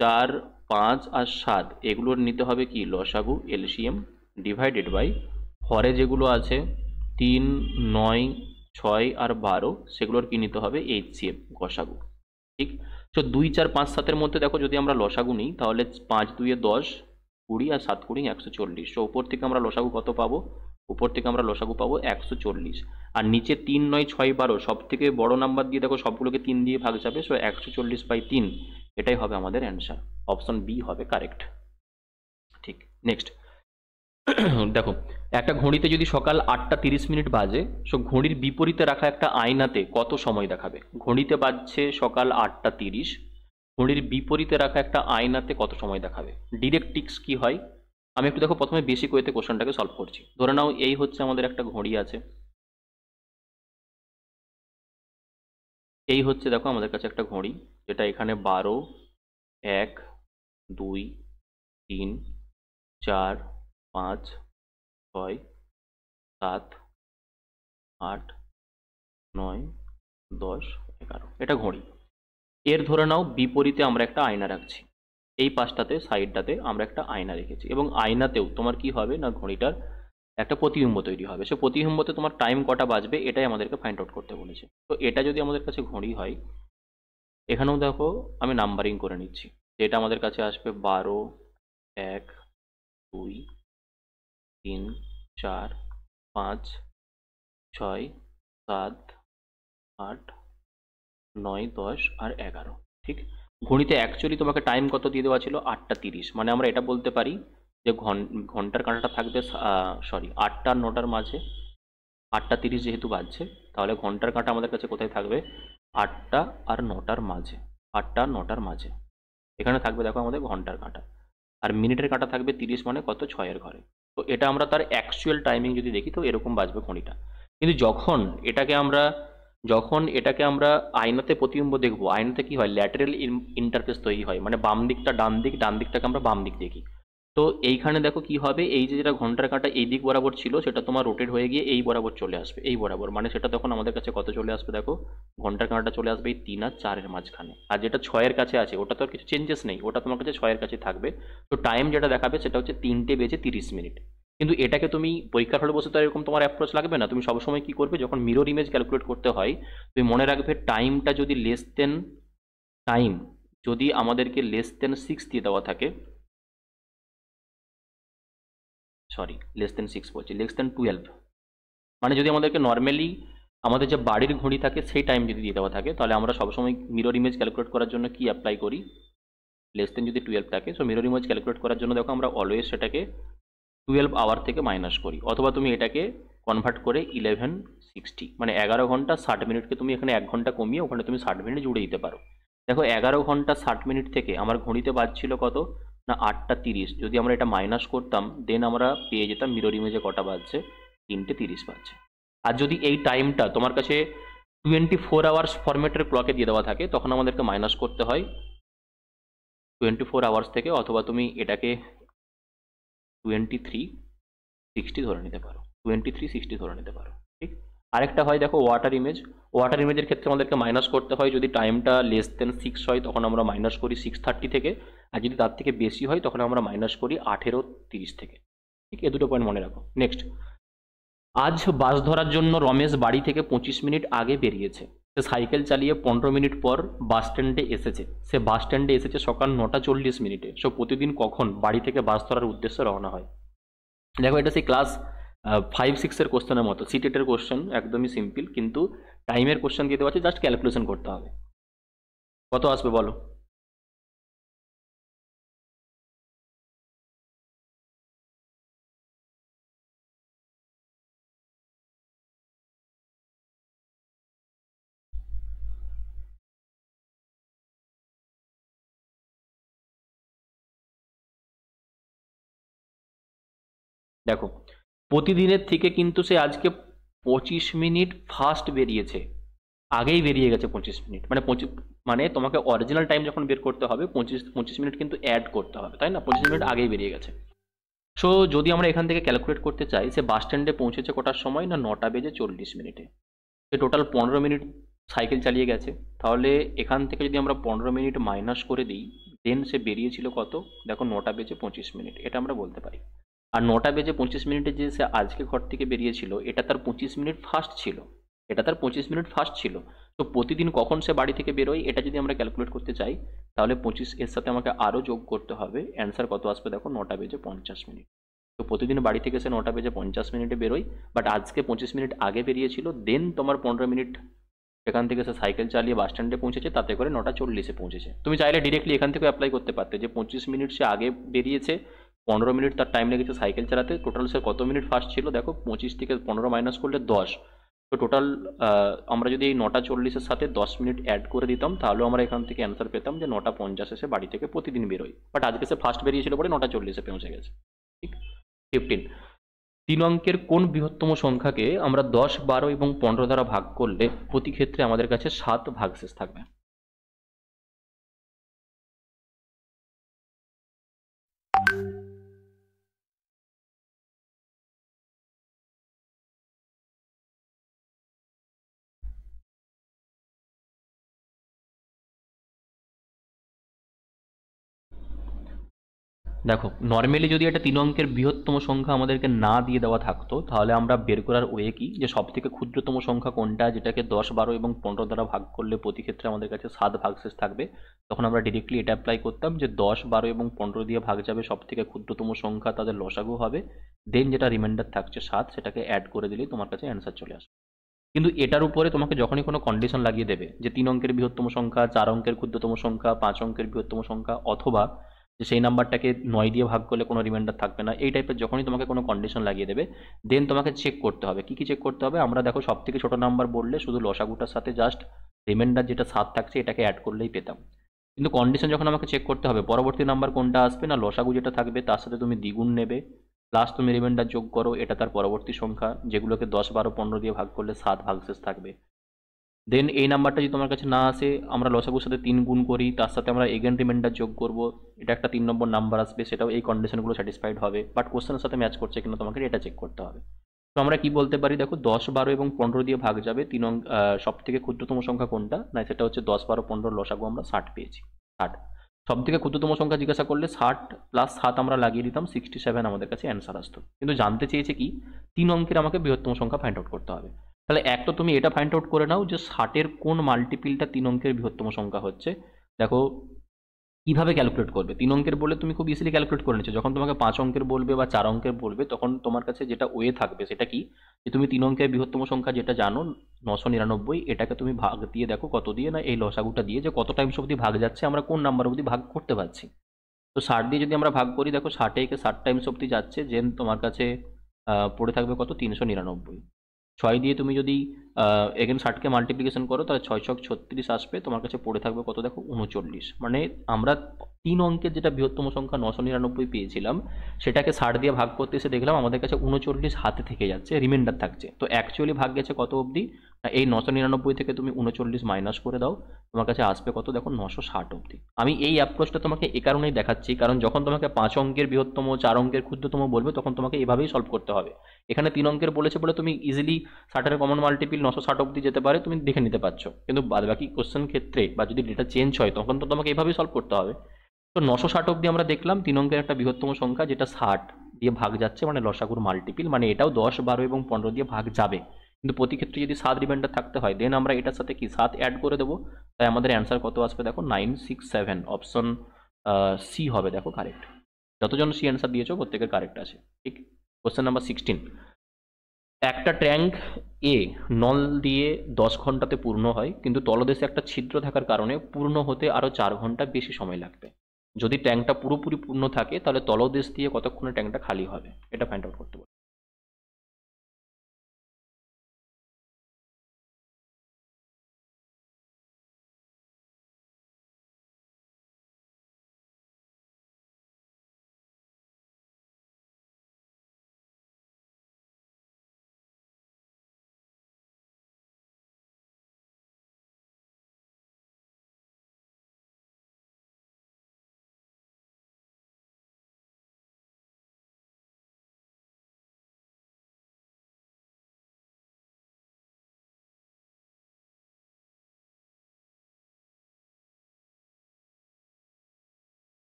4, 5 আর 7 এগুলোর নিতে হবে কি লসাগু এলসিএম, ডিভাইডেড বাই হরে যেগুলো আছে 3, 9, 6 আর 12 সেগুলোর কি নিতে হবে এইচসিএফ গসাগু। ঠিক। তো 2, 4, 5, 7-এর মধ্যে দেখো যদি আমরা লসাগু নিই তাহলে 5, 2, 10, 20, আর 7, 20, 140। তো উপর থেকে আমরা লসাগু কত পাবো, উপর থেকে আমরা লসাগু পাবো 140, আর নিচে 3, 9, 6, 12 সব থেকে বড় নাম্বার দিয়ে দেখো সবগুলোকে 3 দিয়ে ভাগ যাবে, সো 140/3 এটাই হবে আমাদের অ্যান্সার। অপশন বি হবে কারেক্ট। ঠিক। নেক্সট দেখো, একটা ঘড়িতে যদি সকাল 8:30 বাজে, সো ঘড়ির বিপরীতে রাখা একটা আয়নাতে কত সময় দেখাবে। ঘড়িতে বাজছে সকাল 8:30, ঘড়ির বিপরীতে রাখা একটা আয়নাতে কত সময় দেখাবে। ডিরেক্ট টিক্স কি হয়, আমি একটু দেখো প্রথমে বেসিক ওয়েতে কোশ্চেনটাকে সলভ করছি। ধরে নাও এই হচ্ছে আমাদের একটা ঘড়ি আছে, এই হচ্ছে দেখো আমাদের কাছে একটা ঘড়ি, যেটা এখানে 12, 1, 2, 3, 4, 5, 6, 7, 8, 9, 10, 11 এটা ঘড়ি। এর ধরে নাও বিপরীতে আমরা একটা আয়না রাখছি, এই পাশটাতে সাইডটাতে আমরা একটা আয়না রেখেছি, এবং আয়নাতেও তোমার কি হবে না ঘড়িটার একটা প্রতিবিম্ব তৈরি হবে। সে প্রতিবিম্বতে তোমার টাইম কটা বাজবে এটাই আমাদেরকে ফাইন্ড আউট করতে বলেছে। তো এটা যদি আমাদের কাছে ঘড়ি হয়, এখানেও দেখো আমি নাম্বারিং করে নিচ্ছি, যেটা আমাদের কাছে আসবে 12, 1, 2, 3, 4, 5, 6, 7, 8, 9, 10 আর 11। ঠিক। ঘড়িতে অ্যাকচুয়ালি তোমাকে টাইম কত দিয়ে দেওয়া ছিল 8:30, মানে আমরা এটা বলতে পারি যে ঘন্টার কাঁটাটা থাকবে সরি 8টা আর 9টার মাঝে। 8:30 যেহেতু বাজছে, তাহলে ঘন্টার কাঁটা আমাদের কাছে কোথায় থাকবে 8টা আর 9টার মাঝে, 8টা আর 9টার মাঝে এখানে থাকবে দেখো আমাদের ঘন্টার কাঁটা। আর মিনিটের কাঁটা থাকবে 30, মানে কত 6-এর ঘরে। তো এটা আমরা তার অ্যাকচুয়াল টাইমিং যদি দেখি তো এরকম বাজবে ঘড়িটা। কিন্তু যখন এটাকে আমরা আয়নাতে প্রতিবিম্ব দেখবো, আয়নাতে কি হয় ল্যাটারাল ইন্টারফেস তৈরি হয়, মানে বাম দিকটা ডান দিক, ডান দিকটাকে আমরা বাম দিক দেখি। তো এইখানে দেখো কি হবে, এই যে যেটা ঘন্টার কাঁটা এই দিক বরাবর ছিল সেটা তোমার রোটেট হয়ে গিয়ে এই বরাবর চলে আসবে, এই বরাবর, মানে সেটা তখন আমাদের কাছে কত চলে আসবে দেখো, ঘন্টার কাঁটাটা চলে আসবে এই 3 আর 4-এর মাঝখানে। আর যেটা 6-এর কাছে আছে ওটা তো আর কিছু চেঞ্জেস নেই, ওটা তোমার কাছে 6-এর কাছে থাকবে। তো টাইম যেটা দেখাবে সেটা হচ্ছে 3:30। কিন্তু এটাকে তুমি পরীক্ষার হলে বসে তো এরকম তোমার অ্যাপ্রোচ লাগবে না। তুমি সবসময় কি করবে, যখন মিরর ইমেজ ক্যালকুলেট করতে হয় তুমি মনে রাখবে টাইমটা যদি টাইম যদি আমাদেরকে <6 দিয়ে দেওয়া থাকে, সরি <6 বলছি, <12, মানে যদি আমাদেরকে নর্মালি আমাদের যে বাড়ির ঘড়ি থাকে সেই টাইম যদি দিয়ে দেওয়া থাকে, তাহলে আমরা সবসময় মিরর ইমেজ ক্যালকুলেট করার জন্য কি অ্যাপ্লাই করি, লেস দেন যদি 12 থাকে, সো মিরর ইমেজ ক্যালকুলেট করার জন্য দেখো আমরা অলওয়েজ সেটাকে 12 আওয়ার থেকে মাইনাস করি, অথবা তুমি এটাকে কনভার্ট করে 1160 মানে 11 ঘন্টা 60 মিনিটকে তুমি এখানে 1 ঘন্টা কমিয়ে ওখানে তুমি 60 মিনিট জুড়ে দিতে পারো। দেখো 11 ঘন্টা 60 মিনিট থেকে আমার ঘড়িতে বাজছিল কত না 8টা 30, যদি আমরা এটা মাইনাস করতাম দেন আমরা পেয়ে যেতাম মিরর ইমেজে কটা বাজছে, 3টে 30 বাজছে। আর যদি এই টাইমটা তোমার কাছে 24 আওয়ার্স ফরম্যাটের ক্লকে দিয়ে দেওয়া থাকে, তখন আমাদেরকে মাইনাস করতে হয় 24 আওয়ার্স থেকে, অথবা তুমি এটাকে 2360 ধরে নিতে পারো, 2360 ধরে নিতে পারো, ঠিক। আরেকটা হয় দেখো ওয়াটার ইমেজ। ওয়াটার ইমেজের ক্ষেত্রে আমাদেরকে মাইনাস করতে হয়, যদি টাইমটা লেস দেন 6 হয় তখন আমরা মাইনাস করি 6:30 থেকে, আর যদি তার থেকে বেশি হয় তখন আমরা মাইনাস করি 18:30 থেকে, ঠিক। এই দুটো পয়েন্ট মনে রাখো। নেক্সট, আজ বাস ধরার জন্য রমেশ বাড়ি থেকে 25 মিনিট আগে বেরিয়েছে। সে সাইকেল চালিয়ে 15 মিনিট পর বাস স্ট্যান্ডে এসেছে। সে বাস স্ট্যান্ডে এসেছে সকাল 9টা 40 মিনিটে। সো প্রতিদিন কখন বাড়ি থেকে বাস ধরার উদ্দেশ্যে রওনা হয়? দেখো এটা সেই ক্লাস 5-6-এর কোশ্চেনের মতো, সিটেটের কোশ্চেন, একদমই সিম্পল, কিন্তু টাইমের কোশ্চেন দিয়ে দেওয়া আছে, জাস্ট ক্যালকুলেশন করতে হবে। কত আসবে বলো? দেখো প্রতিদিনের থেকে কিন্তু সে আজকে 25 মিনিট ফাস্ট বেরিয়েছে, আগেই বেরিয়ে গেছে 25 মিনিট, মানে মানে তোমাকে অরিজিনাল টাইম যখন বের করতে হবে 25 মিনিট কিন্তু অ্যাড করতে হবে, তাই না? 25 মিনিট আগেই বেরিয়ে গেছে। সো যদি আমরা এখান থেকে ক্যালকুলেট করতে চাই, সে বাস স্ট্যান্ডে পৌঁছেছে কটার সময় না 9টা 40 মিনিটে। সে টোটাল 15 মিনিট সাইকেল চালিয়ে গেছে, তাহলে এখান থেকে যদি আমরা 15 মিনিট মাইনাস করে দিই দেন সে বেরিয়েছিল কত, দেখো 9টা 25 মিনিট, এটা আমরা বলতে পারি। আর 9টা 25 মিনিটে যে সে আজকে ঘর থেকে বেরিয়েছিল, এটা তার 25 মিনিট ফাস্ট ছিল, এটা তার 25 মিনিট ফাস্ট ছিল। তো প্রতিদিন কখন সে বাড়ি থেকে বেরোয় এটা যদি আমরা ক্যালকুলেট করতে চাই, তাহলে 25 এর সাথে আমাকে আরও যোগ করতে হবে, অ্যান্সার কত আসবে দেখো 9টা 50 মিনিট। তো প্রতিদিন বাড়ি থেকে সে 9টা 50 মিনিটে বেরোয়, বাট আজকে 25 মিনিট আগে বেরিয়েছিল, দেন তোমার 15 মিনিট এখান থেকে সে সাইকেল চালিয়ে বাস স্ট্যান্ডে পৌঁছেছে, তাতে করে 9টা 40-এ পৌঁছেছে। তুমি চাইলে ডিরেক্টলি এখান থেকে অ্যাপ্লাই করতে পারতে যে 25 মিনিট সে আগে বেরিয়েছে, 15 মিনিট তার টাইম লেগেছে সাইকেল চালাতে, টোটাল সে কত মিনিট ফাস্ট ছিল দেখো, 25 থেকে 15 মাইনাস করলে 10। তো টোটাল আমরা যদি এই 9টা 40-এর সাথে 10 মিনিট অ্যাড করে দিতাম, তাহলেও আমরা এখান থেকে অ্যান্সার পেতাম যে 9টা 50 সে বাড়ি থেকে প্রতিদিন বেরোয়, বাট আজকে সে ফার্স্ট বেরিয়েছিল বলে 9টা 40-এ পৌঁছে গেছে, ঠিক। 15, 3 অঙ্কের কোন বৃহত্তম সংখ্যাকে আমরা 10, 12 এবং 15 দ্বারা ভাগ করলে প্রতি ক্ষেত্রে আমাদের কাছে 7 ভাগশেষ থাকবে? দেখো নর্মালি যদি একটা 3 অঙ্কের বৃহত্তম সংখ্যা আমাদেরকে না দিয়ে দেওয়া থাকতো, তাহলে আমরা বের করার ওয়ে কি, যে সব থেকে ক্ষুদ্রতম সংখ্যা কোনটা যেটাকে 10, 12 এবং 15 দ্বারা ভাগ করলে প্রতি ক্ষেত্রে আমাদের কাছে 7 ভাগশেষ থাকবে, তখন আমরা ডিরেক্টলি এটা অ্যাপ্লাই করতাম যে 10, 12 এবং 15 দিয়ে ভাগ যাবে সব থেকে ক্ষুদ্রতম সংখ্যা, তাদের লসাগু হবে, দেন যেটা রিমাইন্ডার থাকছে 7, সেটাকে অ্যাড করে দিলেই তোমার কাছে অ্যান্সার চলে আসবে। কিন্তু এটার উপরে তোমাকে যখনই কোনো কন্ডিশন লাগিয়ে দেবে যে 3 অঙ্কের বৃহত্তম সংখ্যা, 4 অঙ্কের ক্ষুদ্রতম সংখ্যা, 5 অঙ্কের বৃহত্তম সংখ্যা, অথবা যে সেই নাম্বারটাকে 9 দিয়ে ভাগ করলে কোনো রিমাইন্ডার থাকবে না, এই টাইপের যখনই তোমাকে কোনো কন্ডিশন লাগিয়ে দেবে, দেন তোমাকে চেক করতে হবে। কি কি চেক করতে হবে? আমরা দেখো সব থেকে ছোটো নাম্বার বললে শুধু লসাগুটার সাথে জাস্ট রিমাইন্ডার যেটা 7 থাকছে এটাকে অ্যাড করলেই পেতাম। কিন্তু কন্ডিশন যখন আমাকে চেক করতে হবে পরবর্তী নাম্বার কোনটা আসবে না, লসাগু যেটা থাকবে তার সাথে তুমি দ্বিগুণ নেবে, প্লাস তুমি রিমাইন্ডার যোগ করো, এটা তার পরবর্তী সংখ্যা, যেগুলোকে 10, 12, 15 দিয়ে ভাগ করলে 7 ভাগশেষ থাকবে। দেন এই নাম্বারটা যদি তোমার কাছে না আসে, আমরা লসাগুর সাথে 3 গুণ করি, তার সাথে আমরা এগেন রিমাইন্ডার যোগ করব, এটা একটা 3 নম্বর নাম্বার আসবে, সেটাও এই কন্ডিশনগুলো স্যাটিসফাইড হবে, বাট কোশ্চেনের সাথে ম্যাচ করছে কিনা তোমাকে এটা চেক করতে হবে। তো আমরা কি বলতে পারি, দেখো 10, 12 এবং 15 দিয়ে ভাগ যাবে সব থেকে ক্ষুদ্রতম সংখ্যা কোনটা না, সেটা হচ্ছে 10, 12, 15 লসাগু আমরা 60 পেয়েছি। 60 সব থেকে ক্ষুদ্রতম সংখ্যা জিজ্ঞাসা করলে 60 প্লাস 7 আমরা লাগিয়ে দিতাম, 67 আমাদের কাছে অ্যান্সার আসতো। কিন্তু জানতে চেয়েছে কি 3 অঙ্কের আমাকে বৃহত্তম সংখ্যা ফাইন্ড আউট করতে হবে। তাহলে এক তো তুমি এটা ফাইন্ড আউট করে নাও যে 60-এর কোন মাল্টিপিলটা 3 অঙ্কের বৃহত্তম সংখ্যা হচ্ছে। দেখো কিভাবে ক্যালকুলেট করবে? ৩ অঙ্কের বললে তুমি খুব ইজিলি ক্যালকুলেট করে নিচ্ছ। যখন তোমাকে ৫ অঙ্কের বলবে বা ৪ অঙ্কের বলবে, তখন তোমার কাছে যেটা ওয়ে থাকবে সেটা কি? যে তুমি ৩ অঙ্কের বৃহত্তম সংখ্যা যেটা জানো ৯৯৯, এটাকে তুমি ভাগ দিয়ে দেখো কত দিয়ে, না এই লসাগুটা দিয়ে, যে কত টাইমস অবধি ভাগ যাচ্ছে, আমরা কোন নাম্বার অবধি ভাগ করতে পারছি। তো ৬০ দিয়ে যদি আমরা ভাগ করি, দেখো ৬০ একে ৬০ টাইমস অবধি যাচ্ছে, যেন তোমার কাছে পড়ে থাকবে কত? ৩৯৯। ৬ দিয়ে তুমি যদি এগেন ৬০কে মাল্টিপ্লিকেশন করো, তাহলে ৬ ছক ৩৬ আসবে, তোমার কাছে পড়ে থাকবে কত? দেখো ৩৯। মানে আমরা ৩ অঙ্কের যেটা বৃহত্তম সংখ্যা ৯৯৯ পেয়েছিলাম, সেটাকে ৬০ দিয়ে ভাগ করতে এসে দেখলাম আমাদের কাছে ৩৯ হাতে থেকে যাচ্ছে, রিমাইন্ডার থাকছে। তো অ্যাকচুয়ালি ভাগ গেছে কত অবধি? না, এই ৯৯৯ থেকে তুমি ৩৯ মাইনাস করে দাও, তোমার কাছে আসবে কত? দেখো ৯৬০ অবধি। আমি এই অ্যাপ্রোচটা তোমাকে এ কারণেই দেখাচ্ছি, কারণ যখন তোমাকে ৫ অঙ্কের বৃহত্তম, ৪ অঙ্কের ক্ষুদ্রতম বলবে, তখন তোমাকে এভাবেই সলভ করতে হবে। এখানে ৩ অঙ্কের বলেছে বলে তুমি ইজিলি ৬০ এর কমন মাল্টিপিল ৯৬০ অবধি যেতে পারে, তুমি দেখে নিতে পারছো। কিন্তু বাদবাকি কোশ্চেন ক্ষেত্রে বা যদি ডেটা চেঞ্জ হয়, তখন তো তোমাকে এভাবেই সলভ করতে হবে। তো ৯৬০ অবধি আমরা দেখলাম ৩ অঙ্কের একটা বৃহত্তম সংখ্যা যেটা ৬০ দিয়ে ভাগ যাচ্ছে, মানে লসাগুর মাল্টিপিল, মানে এটাও ১০, ১২ এবং ১৫ দিয়ে ভাগ যাবে। কিন্তু প্রতি ক্ষেত্রে যদি ৭ রিমাইন্ডার থাকতে হয়, দেন আমরা এটার সাথে কি ৭ অ্যাড করে দেবো। তাই আমাদের অ্যান্সার কত আসবে? দেখো 967। অপশন সি হবে দেখো কারেক্ট। যতজন সি অ্যান্সার দিয়েছো প্রত্যেকের কারেক্ট আছে। ঠিক। Question number 16। একটা ট্যাঙ্ক এ নল দিয়ে ১০ ঘন্টাতে পূর্ণ হয়, কিন্তু তলদেশে একটা ছিদ্র থাকার কারণে পূর্ণ হতে আরও ৪ ঘন্টা বেশি সময় লাগবে। যদি ট্যাঙ্কটা পুরোপুরি পূর্ণ থাকে, তাহলে তলদেশ দিয়ে কতক্ষণে ট্যাঙ্কটা খালি হবে, এটা ফাইন্ড আউট করতে পারবে।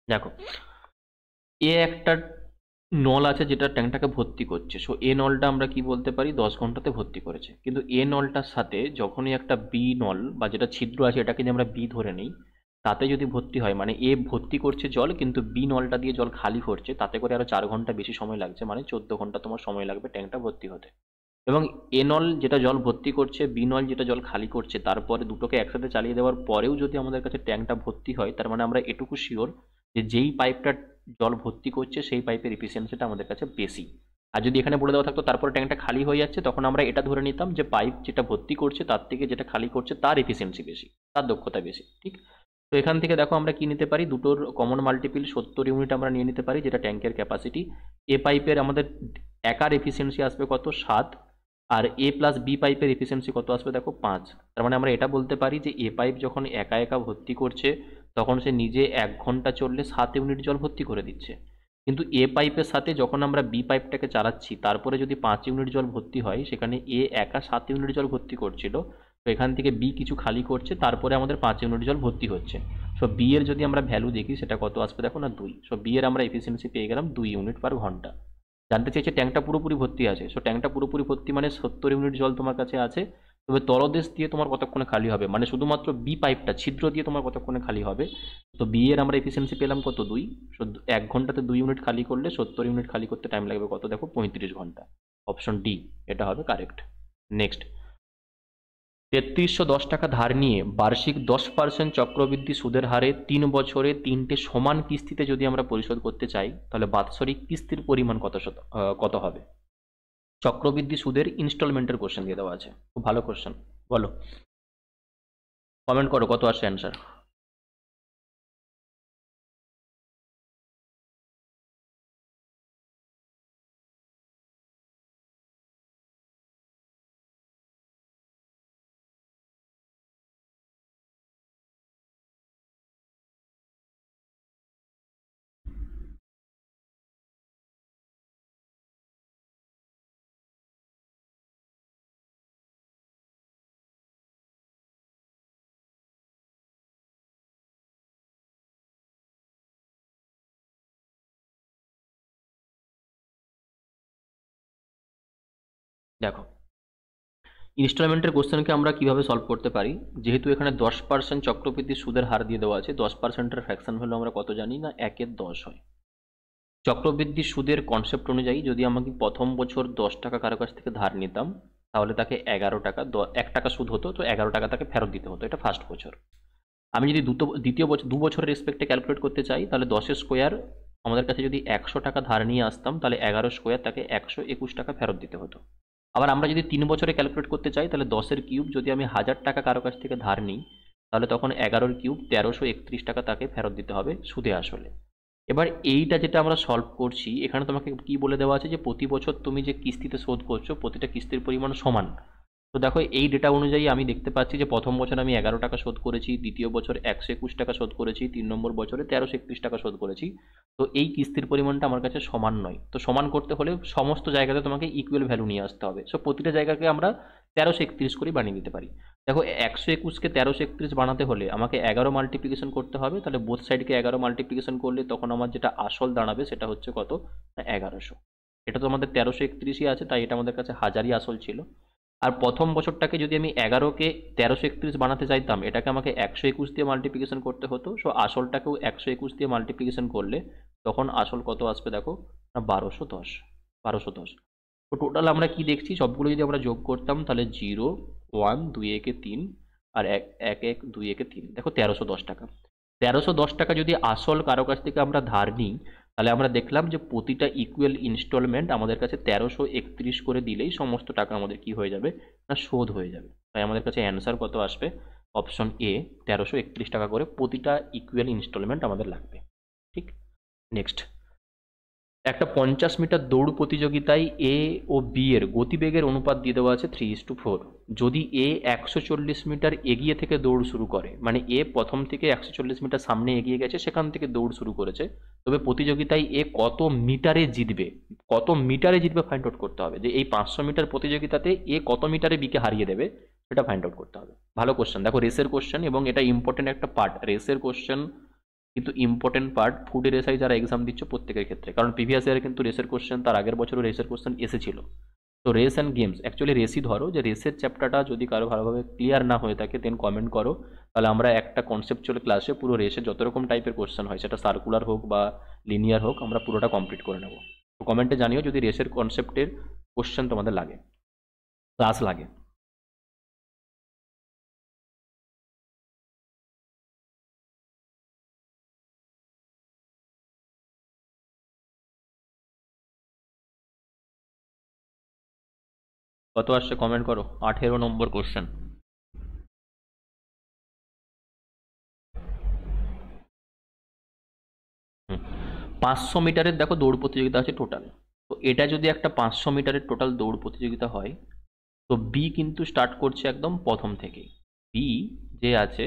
দেখো, এ একটা নল আছে যেটা ট্যাঙ্কটাকে ভর্তি করছে। সো এ নলটা আমরা কি বলতে পারি? ১০ ঘন্টাতে ভর্তি করেছে। কিন্তু এ নলটার সাথে যখনই একটা বি নল বা যেটা ছিদ্র আছে, এটাকে যদি আমরা বি ধরে নিই, তাতে যদি ভর্তি হয়, মানে এ ভর্তি করছে জল, কিন্তু বি নলটা দিয়ে জল খালি করছে, তাতে করে আরো ৪ ঘন্টা বেশি সময় লাগছে, মানে ১৪ ঘন্টা তোমার সময় লাগবে ট্যাঙ্কটা ভর্তি হতে। এবং এ নল যেটা জল ভর্তি করছে, বি নল যেটা জল খালি করছে, তারপরে দুটোকে একসাথে চালিয়ে দেওয়ার পরেও যদি আমাদের কাছে ট্যাঙ্কটা ভর্তি হয়, তার মানে আমরা এটুকু শিওর যে যেই পাইপটা জল ভর্তি করছে সেই পাইপের এফিসিয়েন্সিটা আমাদের কাছে বেশি। আর যদি এখানে বলে দেওয়া থাকতো তারপরে ট্যাঙ্কটা খালি হয়ে যাচ্ছে, তখন আমরা এটা ধরে নিতাম যে পাইপ যেটা ভর্তি করছে তার থেকে যেটা খালি করছে তার এফিসিয়েন্সি বেশি, তার দক্ষতা বেশি। ঠিক। তো এখান থেকে দেখো আমরা কি নিতে পারি? দুটোর কমন মাল্টিপিল ৭০ ইউনিট আমরা নিয়ে নিতে পারি, যেটা ট্যাঙ্কের ক্যাপাসিটি। এ পাইপের আমাদের একার এফিসিয়েন্সি আসবে কত? ৭। আর এ প্লাস বি পাইপের এফিসিয়েন্সি কত আসবে? দেখো ৫। তার মানে আমরা এটা বলতে পারি যে এ পাইপ যখন একা একা ভর্তি করছে, তখন সে নিজে ১ ঘন্টা চললে ৭ ইউনিট জল ভর্তি করে দিচ্ছে। কিন্তু এ পাইপের সাথে যখন আমরা বি পাইপটাকে চালাচ্ছি, তারপরে যদি ৫ ইউনিট জল ভর্তি হয়, সেখানে এ একা ৭ ইউনিট জল ভর্তি করছিল, তো এখান থেকে বি কিছু খালি করছে, তারপরে আমাদের ৫ ইউনিট জল ভর্তি হচ্ছে। সো বি এর যদি আমরা ভ্যালু দেখি, সেটা কত আসবে? দেখো না, ২। সো বি এর আমরা এফিসিয়েন্সি পেয়ে গেলাম ২ ইউনিট/ঘন্টা। জানতে চাইছে ট্যাঙ্কটা পুরোপুরি ভর্তি আছে। সো ট্যাঙ্কটা পুরোপুরি ভর্তি মানে ৭০ ইউনিট জল তোমার কাছে আছে। তবে তলদেশ দিয়ে তোমার কতক্ষণে খালি হবে, মানে শুধুমাত্র বি পাইপটা ছিদ্র দিয়ে তোমার কতক্ষণে খালি হবে। তো বি এর আমরা এফিসিয়েন্সি পেলাম কত? ২। সো ১ ঘন্টাতে ২ ইউনিট খালি করলে ৭০ ইউনিট খালি করতে টাইম লাগবে কত? দেখো ৩৫ ঘন্টা। অপশন ডি এটা হবে কারেক্ট। নেক্সট। ৩৩১০ টাকা ধার নিয়ে বার্ষিক ১০% চক্রবৃদ্ধি সুদের হারে ৩ বছরে ৩টে সমান কিস্তিতে যদি আমরা পরিশোধ করতে চাই, তাহলে বাৎসরিক কিস্তির পরিমাণ কত হবে? চক্রবৃদ্ধি সুদের ইনস্টলমেন্টের কোশ্চেন দিয়ে দেওয়া আছে, খুব ভালো কোশ্চেন। বলো, কমেন্ট করো কত আসছে অ্যান্সার। দেখো, ইনস্টলমেন্টের কোশ্চেনকে আমরা কিভাবে সলভ করতে পারি, যেহেতু এখানে 10% চক্রবৃদ্ধি সুদের হার দিয়ে দেওয়া আছে, 10%-এর ফ্র্যাকশন ভ্যালু আমরা কত জানি না, 1/10 হয়। চক্রবৃদ্ধি সুদের কনসেপ্ট অনুযায়ী যদি আমাকে প্রথম বছর 10 টাকা কারো কাছ থেকে ধার নিতাম, তাহলে তাকে 11 টাকা 1 টাকা সুদ হতো, তো 11 টাকা তাকে ফেরত দিতে হতো, এটা ফার্স্ট বছর। আমি যদি দ্বিতীয় বছর 2 বছরের রেসপেক্টে ক্যালকুলেট করতে চাই, তাহলে 10 স্কোয়ার আমাদের কাছে যদি 100 টাকা ধার নিয়ে আসতাম, তাহলে 11 স্কোয়ার তাকে 121 টাকা ফেরত দিতে হতো। আবার আমরা যদি 3 বছরে ক্যালকুলেট করতে চাই, তাহলে 10-এর কিউব যদি আমি 1000 টাকা কারো কাছ থেকে ধার নিই, তাহলে তখন 11-এর কিউব 1331 টাকা তাকে ফেরত দিতে হবে সুদে আসলে। এবার এইটা যেটা আমরা সলভ করছি, এখানে তোমাকে কি বলে দেওয়া আছে যে প্রতি বছর তুমি যে কিস্তিতে শোধ করছো, প্রতিটা কিস্তির পরিমাণ সমান। তো দেখো এই ডেটা অনুযায়ী আমি দেখতে পাচ্ছি যে প্রথম বছর আমি 11 টাকা শোধ করেছি, দ্বিতীয় বছর 121 টাকা শোধ করেছি, 3 নম্বর বছরে 1331 টাকা শোধ করেছি। তো এই কিস্তির পরিমাণটা আমার কাছে সমান নয়, তো সমান করতে হলে সমস্ত জায়গাতে তোমাকে ইকুয়াল ভ্যালু নিয়ে আসতে হবে। সো প্রতিটা জায়গাকে আমরা 1331 করে বানিয়ে দিতে পারি। দেখো 121কে 1331 বানাতে হলে আমাকে 11 মাল্টিপ্লিকেশন করতে হবে, তাহলে বোথ সাইডকে 11 মাল্টিপ্লিকেশন করলে তখন আমার যেটা আসল দাঁড়াবে সেটা হচ্ছে কত, না 1100। এটা তো আমাদের 1331ই আছে, তাই এটা আমাদের কাছে হাজারই আসল ছিল। আর প্রথম বছরটাকে যদি আমি 11কে 1331 বানাতে চাইতাম, এটাকে আমাকে 121 দিয়ে মাল্টিপ্লিকেশন করতে হতো। সো আসলটাকেও 121 দিয়ে মাল্টিপ্লিকেশন করলে তখন আসল কত আসবে দেখো, না 1210। 1210। তো টোটাল আমরা কি দেখছি, সবগুলো যদি আমরা যোগ করতাম, তাহলে 0 1 2 একে 3 আর 1 1 1 2 একে 3, দেখো 1310 টাকা। 1310 টাকা যদি আসল কারো কাছ থেকে আমরা ধার নিই, তাহলে আমরা দেখলাম যে প্রতিটা ইকুয়াল ইনস্টলমেন্ট আমাদের কাছে 1331 করে দিলেই সমস্ত টাকা আমাদের কি হয়ে যাবে, না শোধ হয়ে যাবে। তাই আমাদের কাছে অ্যান্সার কত আসবে, অপশন এ, 1331 টাকা করে প্রতিটা ইকুয়াল ইনস্টলমেন্ট আমাদের লাগবে। ঠিক। নেক্সট, একটা 50 মিটার দৌড় প্রতিযোগিতায় এ ও বি এর গতিবেগের অনুপাত দিয়ে দেওয়া আছে 3:4। যদি এ 140 মিটার এগিয়ে থেকে দৌড় শুরু করে, মানে এ প্রথম থেকে 140 মিটার সামনে এগিয়ে গেছে, সেখান থেকে দৌড় শুরু করেছে, তবে প্রতিযোগিতায় এ কত মিটারে জিতবে, কত মিটারে জিতবে ফাইন্ড আউট করতে হবে। যে এই 500 মিটার প্রতিযোগিতাতে এ কত মিটারে বিকে হারিয়ে দেবে, সেটা ফাইন্ড আউট করতে হবে। ভালো কোশ্চেন, দেখো রেসের কোশ্চেন, এবং এটা ইম্পর্টেন্ট একটা পার্ট, রেসের কোশ্চেন কিন্তু ইম্পর্টেন্ট পার্ট ফুড এসআই যারা এক্সাম দিচ্ছ প্রত্যেকের ক্ষেত্রে, কারণ প্রিভিয়াস ইয়ারে কিন্তু রেসের কোশ্চেন, তার আগের বছরও রেসের কোশ্চেন এসেছিল। তো রেস অ্যান্ড গেমস, অ্যাকচুয়ালি রেসই ধরো, যে রেসের চ্যাপ্টারটা যদি কারো ভালোভাবে ক্লিয়ার না হয়ে থাকে দেন কমেন্ট করো, তাহলে আমরা একটা কনসেপচুয়াল ক্লাসে পুরো রেসে যত রকম টাইপের কোশ্চেন হয়, সেটা সার্কুলার হোক বা লিনিয়ার হোক, আমরা পুরোটা কমপ্লিট করে নেব। তো কমেন্টে জানিও যদি রেসের কনসেপ্টের কোশ্চেন তোমাদের লাগে, ক্লাস লাগে। কত আসছে কমেন্ট করো, 18 নম্বর কোশ্চেন। 500 মিটারের দেখো দৌড় প্রতিযোগিতা আছে টোটাল। তো এটা যদি একটা 500 মিটারের টোটাল দৌড় প্রতিযোগিতা হয়, তো বি কিন্তু স্টার্ট করছে একদম প্রথম থেকেই। বি যে আছে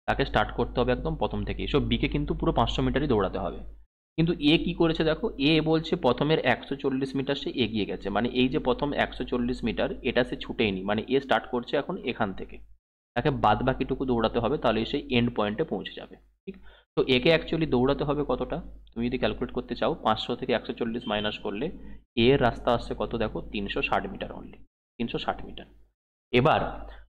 তাকে স্টার্ট করতে হবে একদম প্রথম থেকেই, সো বিকে কিন্তু পুরো 500 মিটারই দৌড়াতে হবে। কিন্তু এ কি করেছে দেখো, এ বলছে প্রথমের 140 মিটার সে এগিয়ে গেছে, মানে এই যে প্রথম 140 মিটার এটা সে ছুটেইনি, মানে এ স্টার্ট করছে এখন এখান থেকে, তাকে বাদ বাকিটুকু দৌড়াতে হবে, তাহলে সেই এন্ড পয়েন্টে পৌঁছে যাবে। ঠিক। তো একে অ্যাকচুয়ালি দৌড়াতে হবে কতটা, তুমি যদি ক্যালকুলেট করতে চাও, 500 থেকে 140 মাইনাস করলে এর রাস্তা আসছে কত দেখো, 360 মিটার অনলি, 360 মিটার। এবার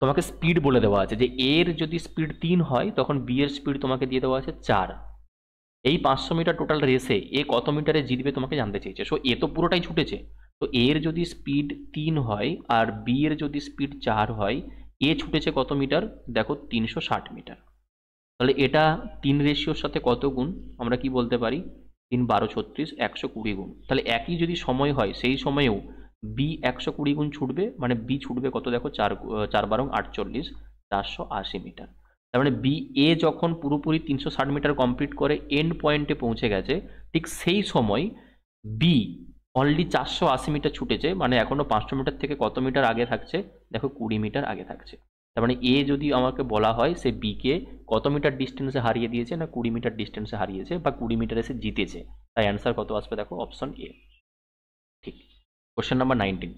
তোমাকে স্পিড বলে দেওয়া আছে যে এর যদি স্পিড 3 হয়, তখন বি এর স্পিড তোমাকে দিয়ে দেওয়া আছে 4। এই 500 মিটার টোটাল রেসে এ কত মিটারে জিতবে তোমাকে জানতে চেয়েছে। সো এ তো পুরোটাই ছুটেছে, তো এর যদি স্পিড 3 হয় আর বি এর যদি স্পিড 4 হয়, এ ছুটেছে কত মিটার দেখো, 360 মিটার। তাহলে এটা 3 রেশিওর সাথে কত গুণ, আমরা কি বলতে পারি, 3 12 36 120 গুণ। তাহলে একই যদি সময় হয়, সেই সময়েও বি 120 গুণ ছুটবে, মানে বি ছুটবে কত দেখো, 4 4 12 48, 480 মিটার। তার মানে বি এ যখন পুরোপুরি 360 মিটার কমপ্লিট করে এন্ড পয়েন্টে পৌঁছে গেছে, ঠিক সেই সময় বি অনলি 480 মিটার ছুটেছে, মানে এখনো 500 মিটার থেকে কত মিটার আগে থাকছে দেখো, 20 মিটার আগে থাকছে। তার মানে এ যদি আমাকে বলা হয় সে বি কে কত মিটার ডিস্টেন্সে হারিয়ে দিয়েছে, না 20 মিটার ডিস্টেন্সে হারিয়েছে, বা 20 মিটারে সে জিতেছে, তাই অ্যান্সার কত আসবে দেখো, অপশন এ। ঠিক। কোশ্চেন নাম্বার 19,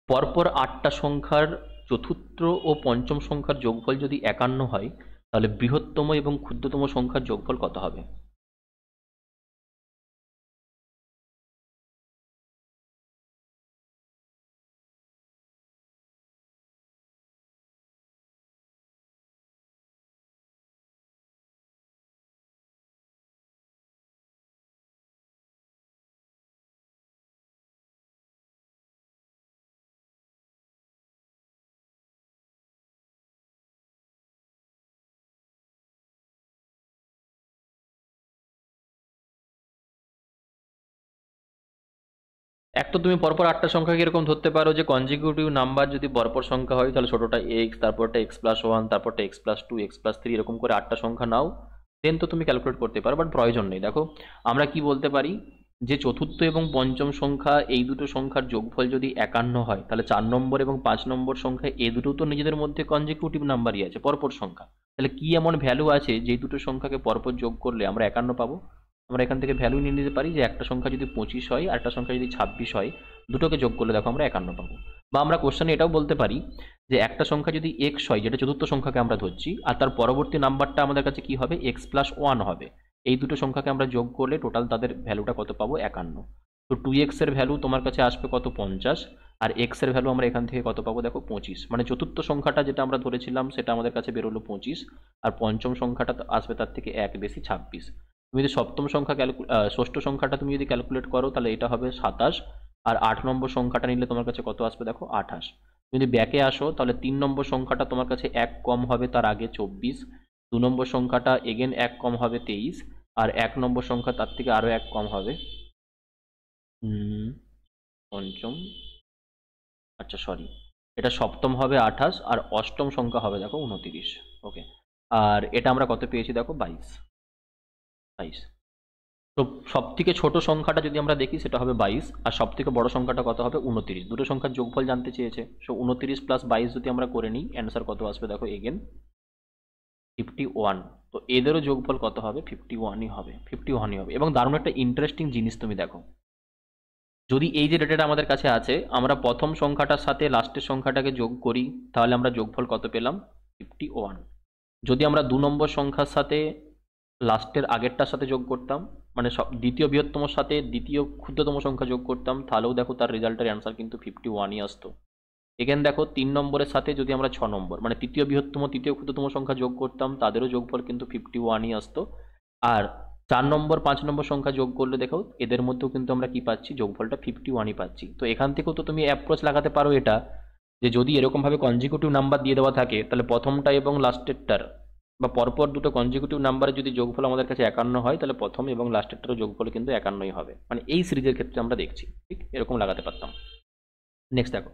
পরপর 8টা সংখ্যার চতুর্থ ও পঞ্চম সংখ্যার যোগফল যদি 51 হয়, তাহলে বৃহত্তম এবং ক্ষুদ্রতম সংখ্যার যোগফল কত হবে। এক তো তুমি পরপর 8টা সংখ্যাকে এরকম ধরতে পারো যে কনজিকিউটিভ নাম্বার যদি পরপর সংখ্যা হয় তাহলে ছোটটা এক্স, তারপরটা x+1, তারপরটা x+2, x+3, এরকম করে 8টা সংখ্যা নাও, দেন তো তুমি ক্যালকুলেট করতে পারো, বাট প্রয়োজন নেই। দেখো আমরা কি বলতে পারি যে চতুর্থ এবং পঞ্চম সংখ্যা এই দুটো সংখ্যার যোগফল যদি 51 হয়, তাহলে 4 নম্বর এবং 5 নম্বর সংখ্যা এই দুটো তো নিজেদের মধ্যে কনজিকিউটিভ নাম্বারই আছে, পরপর সংখ্যা। তাহলে কি এমন ভ্যালু আছে যে দুটো সংখ্যাকে পরপর যোগ করলে আমরা 51 পাবো? আমরা এখান থেকে ভ্যালু নিয়ে নিতে পারি যে একটা সংখ্যা যদি 25 হয় আর একটা সংখ্যা যদি 26 হয়, দুটোকে যোগ করলে দেখো আমরা 51 পাবো। বা আমরা কোশ্চেনে এটাও বলতে পারি যে একটা সংখ্যা যদি এক্স হয়, যেটা চতুর্থ সংখ্যাকে আমরা ধরছি, আর তার পরবর্তী নাম্বারটা আমাদের কাছে কি হবে, x+1 হবে, এই দুটো সংখ্যাকে আমরা যোগ করলে টোটাল তাদের ভ্যালুটা কত পাবো, 51। তো 2x এর ভ্যালু তোমার কাছে আসবে কত, 50, আর x এর ভ্যালু আমরা এখান থেকে কত পাবো দেখো, 25। মানে চতুর্থ সংখ্যাটা যেটা আমরা ধরেছিলাম সেটা আমাদের কাছে বেরোলো 25, আর পঞ্চম সংখ্যাটা আসবে তার থেকে এক বেশি, 26। তুমি যদি সপ্তম সংখ্যা ষষ্ঠ সংখ্যাটা তুমি যদি ক্যালকুলেট করো তাহলে এটা হবে 27, আর 8 নম্বর সংখ্যাটা নিলে তোমার কাছে কত আসবে দেখো, 28। যদি ব্যাকে আসো তাহলে 3 নম্বর সংখ্যাটা তোমার কাছে এক কম হবে তার আগে, 24। 2 নম্বর সংখ্যাটা এগেন এক কম হবে, 23। আর 1 নম্বর সংখ্যা তার থেকে আরও এক কম হবে, পঞ্চম, আচ্ছা সরি, এটা সপ্তম হবে 28, আর অষ্টম সংখ্যা হবে দেখো 29। ওকে, আর এটা আমরা কত পেয়েছি দেখো, 22। 22। তো সব থেকে ছোট সংখ্যাটা যদি আমরা দেখি সেটা হবে 22, আর সব থেকে বড় সংখ্যাটা কত হবে, 29। দুটো সংখ্যার যোগফল জানতে চেয়েছে, সো 29 + 22 যদি আমরা করে নিই, অ্যান্সার কত আসবে দেখো, এগেন 51। তো এদেরও যোগফল কত হবে, 51ই হবে, 51ই হবে। এবং দারুণ একটা ইন্টারেস্টিং জিনিস তুমি দেখো, যদি এই যে ডেটাটা আমাদের কাছে আছে, আমরা প্রথম সংখ্যাটার সাথে লাস্টের সংখ্যাটাকে যোগ করি, তাহলে আমরা যোগফল কত পেলাম, 51। যদি আমরা 2 নম্বর সংখ্যার সাথে লাস্টের আগেরটার সাথে যোগ করতাম, মানে দ্বিতীয় বৃহত্তমর সাথে দ্বিতীয় ক্ষুদ্রতম সংখ্যা যোগ করতাম, তাহলেও দেখো তার রেজাল্টের অ্যান্সার কিন্তু 51ই আসতো। এখানে দেখো 3 নম্বরের সাথে যদি আমরা 6 নম্বর মানে তৃতীয় বৃহত্তম তৃতীয় ক্ষুদ্রতম সংখ্যা যোগ করতাম, তাদেরও যোগফল কিন্তু 51ই আসতো। আর 4 নম্বর 5 নম্বর সংখ্যা যোগ করলে দেখো এদের মধ্যেও কিন্তু আমরা কি পাচ্ছি, যোগফলটা 51ই পাচ্ছি। তো এখান থেকেও তো তুমি অ্যাপ্রোচ লাগাতে পারো এটা, যে যদি এরকমভাবে কনজিকিউটিভ নাম্বার দিয়ে দেওয়া থাকে, তাহলে প্রথমটা এবং লাস্টেরটার বা পরপর দুটো কনজিকিউটিভ নাম্বারে যদি যোগফল আমাদের কাছে 51 হয়, তাহলে প্রথম এবং লাস্টেরটারও যোগফল কিন্তু 51ই হবে। মানে এই সিরিজের ক্ষেত্রে আমরা দেখছি, ঠিক এরকম লাগাতে পারতাম। নেক্সট দেখো,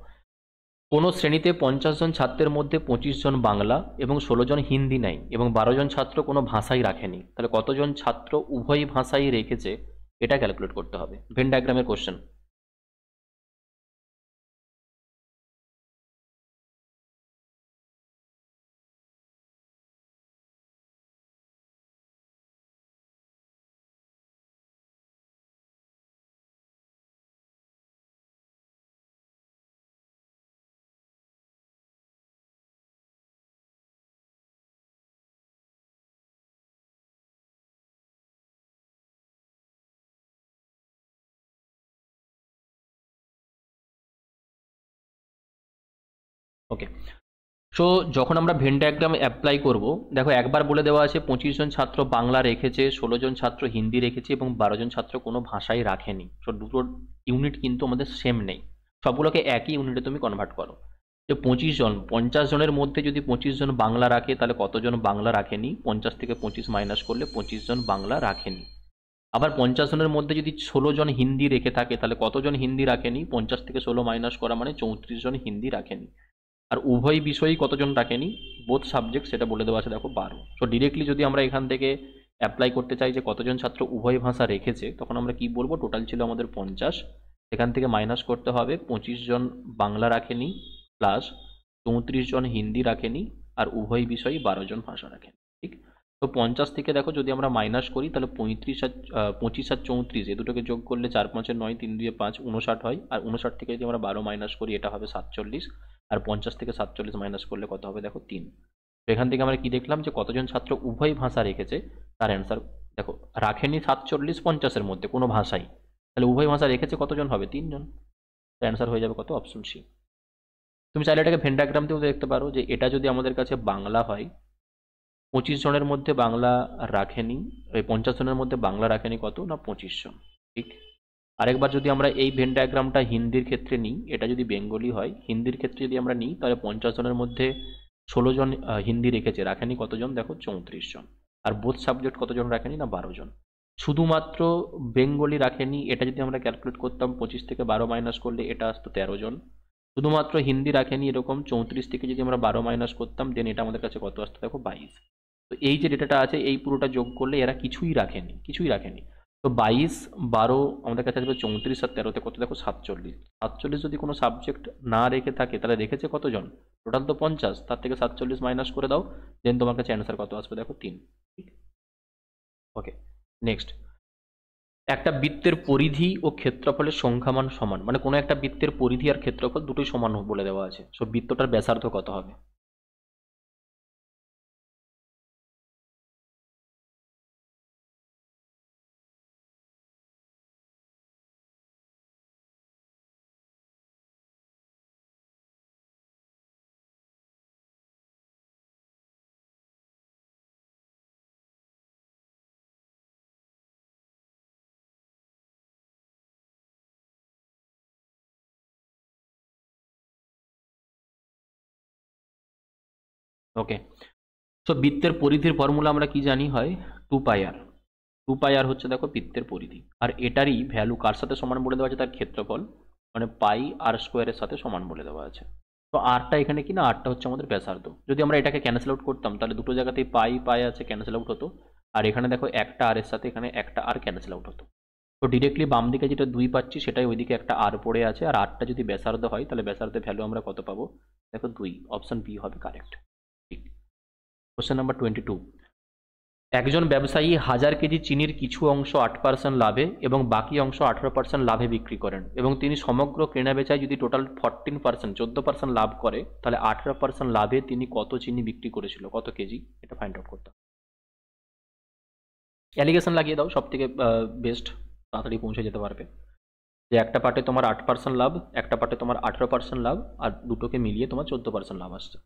কোনো শ্রেণীতে 50 জন ছাত্রের মধ্যে 25 জন বাংলা এবং 16 জন হিন্দি নেয় এবং 12 জন ছাত্র কোনো ভাষাই রাখেনি, তাহলে কতজন ছাত্র উভয় ভাষাই রেখেছে, এটা ক্যালকুলেট করতে হবে। ভেন ডায়াগ্রামের কোশ্চেন। ওকে, সো যখন আমরা ভেন ডায়াগ্রাম অ্যাপ্লাই করব, দেখো একবার বলে দেওয়া আছে 25 জন ছাত্র বাংলা রেখেছে, 16 জন ছাত্র হিন্দি রেখেছে এবং 12 জন ছাত্র কোনো ভাষাই রাখেনি। সো দুটো ইউনিট কিন্তু আমাদের সেম নেই, সবগুলোকে একই ইউনিটে তুমি কনভার্ট করো। যে 25 জন, 50 জনের মধ্যে যদি 25 জন বাংলা রাখে, তাহলে কতজন বাংলা রাখেনি, 50 থেকে 25 মাইনাস করলে 25 জন বাংলা রাখেনি। আবার 50 জনের মধ্যে যদি 16 জন হিন্দি রেখে থাকে, তাহলে কতজন হিন্দি রাখেনি, 50 থেকে 16 মাইনাস করা মানে 34 জন হিন্দি রাখেনি। আর উভয় বিষয়ই কতজন রাখেনি, বোথ সাবজেক্ট, সেটা বলে দেওয়া আছে দেখো 12। সো ডিরেক্টলি যদি আমরা এখান থেকে অ্যাপ্লাই করতে চাই যে কতজন ছাত্র উভয় ভাষা রেখেছে, তখন আমরা কি বলবো, টোটাল ছিল আমাদের 50, এখান থেকে মাইনাস করতে হবে 25 জন বাংলা রাখেনি প্লাস 34 জন হিন্দি রাখেনি, আর উভয় বিষয়ই 12 জন ভাষা রাখেনি, ঠিক। তো 50 থেকে দেখো যদি আমরা মাইনাস করি, তাহলে 35 আর 25 আর 34 এ দুটোকে যোগ করলে 4 5 9, 3 2 5, 59 হয়। আর 59 থেকে যদি আমরা 12 মাইনাস করি, এটা হবে 47। আর 50 থেকে 47 মাইনাস করলে কত হবে দেখো, 3। তো এখান থেকে আমরা কি দেখলাম, যে কতজন ছাত্র উভয় ভাষা রেখেছে, তার অ্যান্সার দেখো, রাখেনি 47 50-এর মধ্যে কোনো ভাষাই, তাহলে উভয় ভাষা রেখেছে কতজন হবে, 3 জন। অ্যান্সার হয়ে যাবে কত, অপশন সি। তুমি চাইলে এটাকে ভেন ডায়াগ্রাম দিয়েও দেখতে পারো, যে এটা যদি আমাদের কাছে বাংলা হয়, 25 জনের মধ্যে বাংলা রাখেনি, এই 50 জনের মধ্যে বাংলা রাখেনি কত না, 25 জন, ঠিক। আরেকবার যদি আমরা এই ভেন ডায়াগ্রামটা হিন্দির ক্ষেত্রে নিই, এটা যদি বেঙ্গলি হয়, হিন্দির ক্ষেত্রে যদি আমরা নিই, তাহলে 50 জনের মধ্যে 16 জন হিন্দি রেখেছে, রাখেনি কতজন দেখো, 34 জন। আর বোথ সাবজেক্ট কতজন রাখেনি না, 12 জন। শুধুমাত্র বেঙ্গলি রাখেনি, এটা যদি আমরা ক্যালকুলেট করতাম 25 থেকে 12 মাইনাস করলে এটা আসতো 13 জন। শুধুমাত্র হিন্দি রাখেনি, এরকম 34 থেকে যদি আমরা 12 মাইনাস করতাম দেন এটা আমাদের কাছে কত আসতো দেখো 22। তো এই যে ডেটাটা আছে এই পুরোটা যোগ করলে এরা কিছুই রাখেনি, কিছুই রাখেনি। তো 22, 12 আমাদের কাছে আসবে 34 আর 13তে কত দেখো 47। 47 যদি কোনো সাবজেক্ট না রেখে থাকে তাহলে রেখেছে কতজন? টোটাল তো 50, তার থেকে 47 মাইনাস করে দাও, দেন তোমার কাছে অ্যান্সার কত আসবে দেখো 3। ওকে, নেক্সট। একটা বৃত্তের পরিধি ও ক্ষেত্রফলের সংখ্যামান সমান, মানে কোনো একটা বৃত্তের পরিধি আর ক্ষেত্রফল দুটোই সমান বলে দেওয়া আছে, সো বৃত্তটার ব্যাসার্ধ কত হবে? ওকে, সো বৃত্তের পরিধির ফর্মুলা আমরা কি জানি হয় 2 পাই আর। 2 পাই আর হচ্ছে দেখো বৃত্তের পরিধি, আর এটারই ভ্যালু কার সাথে সমান বলে দেওয়া আছে? তার ক্ষেত্রফল, মানে পাই আর স্কোয়ারের সাথে সমান বলে দেওয়া আছে। তো আরটা এখানে কি না, আরটা হচ্ছে আমাদের ব্যাসার্ধ। যদি আমরা এটাকে ক্যান্সেল আউট করতাম তাহলে দুটো জায়গাতেই পাই পাই আছে, ক্যান্সেল আউট হতো। আর এখানে দেখো একটা আর এর সাথে এখানে একটা আর ক্যান্সেল আউট হতো। তো ডিরেক্টলি বাম দিকে যেটা 2 পাচ্ছি সেটাই ওইদিকে একটা আর পড়ে আছে, আর আরটা যদি ব্যাসার্ধ হয় তাহলে ব্যাসার্ধের ভ্যালু আমরা কত পাবো দেখো 2। অপশন বি হবে কারেক্ট। ঠিক। Question number 22। একজন ব্যবসায়ী 1000 কেজি চিনির কিছু অংশ 8% লাভে এবং বাকি অংশ 18% লাভে বিক্রি করেন, এবং তিনি সমগ্র কেনাবেচায় যদি টোটাল 14% লাভ করে তাহলে 18% লাভে তিনি কত চিনি বিক্রি করেছিল, কত কেজি, এটা ফাইন্ড আউট করতে হবে। অ্যালিগেশন লাগিয়ে দাও, সব থেকে বেস্ট, তাড়াতাড়ি পৌঁছে যেতে পারবে। যে একটা পার্টে তোমার 8% লাভ, একটা পার্টে তোমার 18% লাভ, আর দুটোকে মিলিয়ে তোমার 14% লাভ আসছে।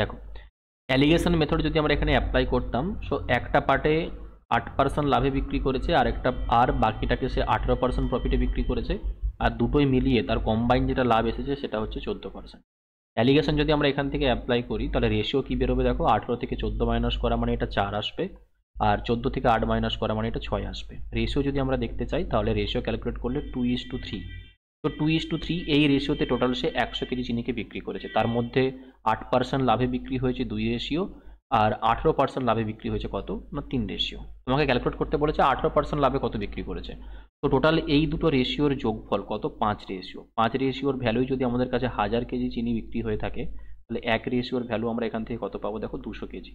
দেখো, অ্যালিগেশন মেথড যদি আমরা এখানে অ্যাপ্লাই করতাম, সো একটা পার্টে 8% লাভে বিক্রি করেছে, আর একটা আর বাকিটাকে সে 18% প্রফিটে বিক্রি করেছে, আর দুটোই মিলিয়ে তার কম্বাইন যেটা লাভ এসেছে সেটা হচ্ছে 14%। অ্যালিগেশন যদি আমরা এখান থেকে অ্যাপ্লাই করি তাহলে রেশিও কি বেরোবে দেখো, 18 থেকে 14 মাইনাস করা মানে এটা 4 আসবে, আর 14 থেকে 8 মাইনাস করা মানে এটা 6 আসবে। রেশিও যদি আমরা দেখতে চাই তাহলে রেশিও ক্যালকুলেট করলে 2:3। তো 2:3 এই রেশিওতে টোটাল সে 100 কেজি চিনিকে বিক্রি করেছে, তার মধ্যে 8% লাভে বিক্রি হয়েছে 2 রেশিও, আর 18% লাভে বিক্রি হয়েছে কত না 3 রেশিও। তোমাকে ক্যালকুলেট করতে বলেছে 18% লাভে কত বিক্রি করেছে। তো টোটাল এই দুটো রেশিওর যোগফল কত, 5 রেশিও। 5 রেশিওর ভ্যালুই যদি আমাদের কাছে 1000 কেজি চিনি বিক্রি হয়ে থাকে তাহলে 1 রেশিওর ভ্যালু আমরা এখান থেকে কত পাবো দেখো 200 কেজি।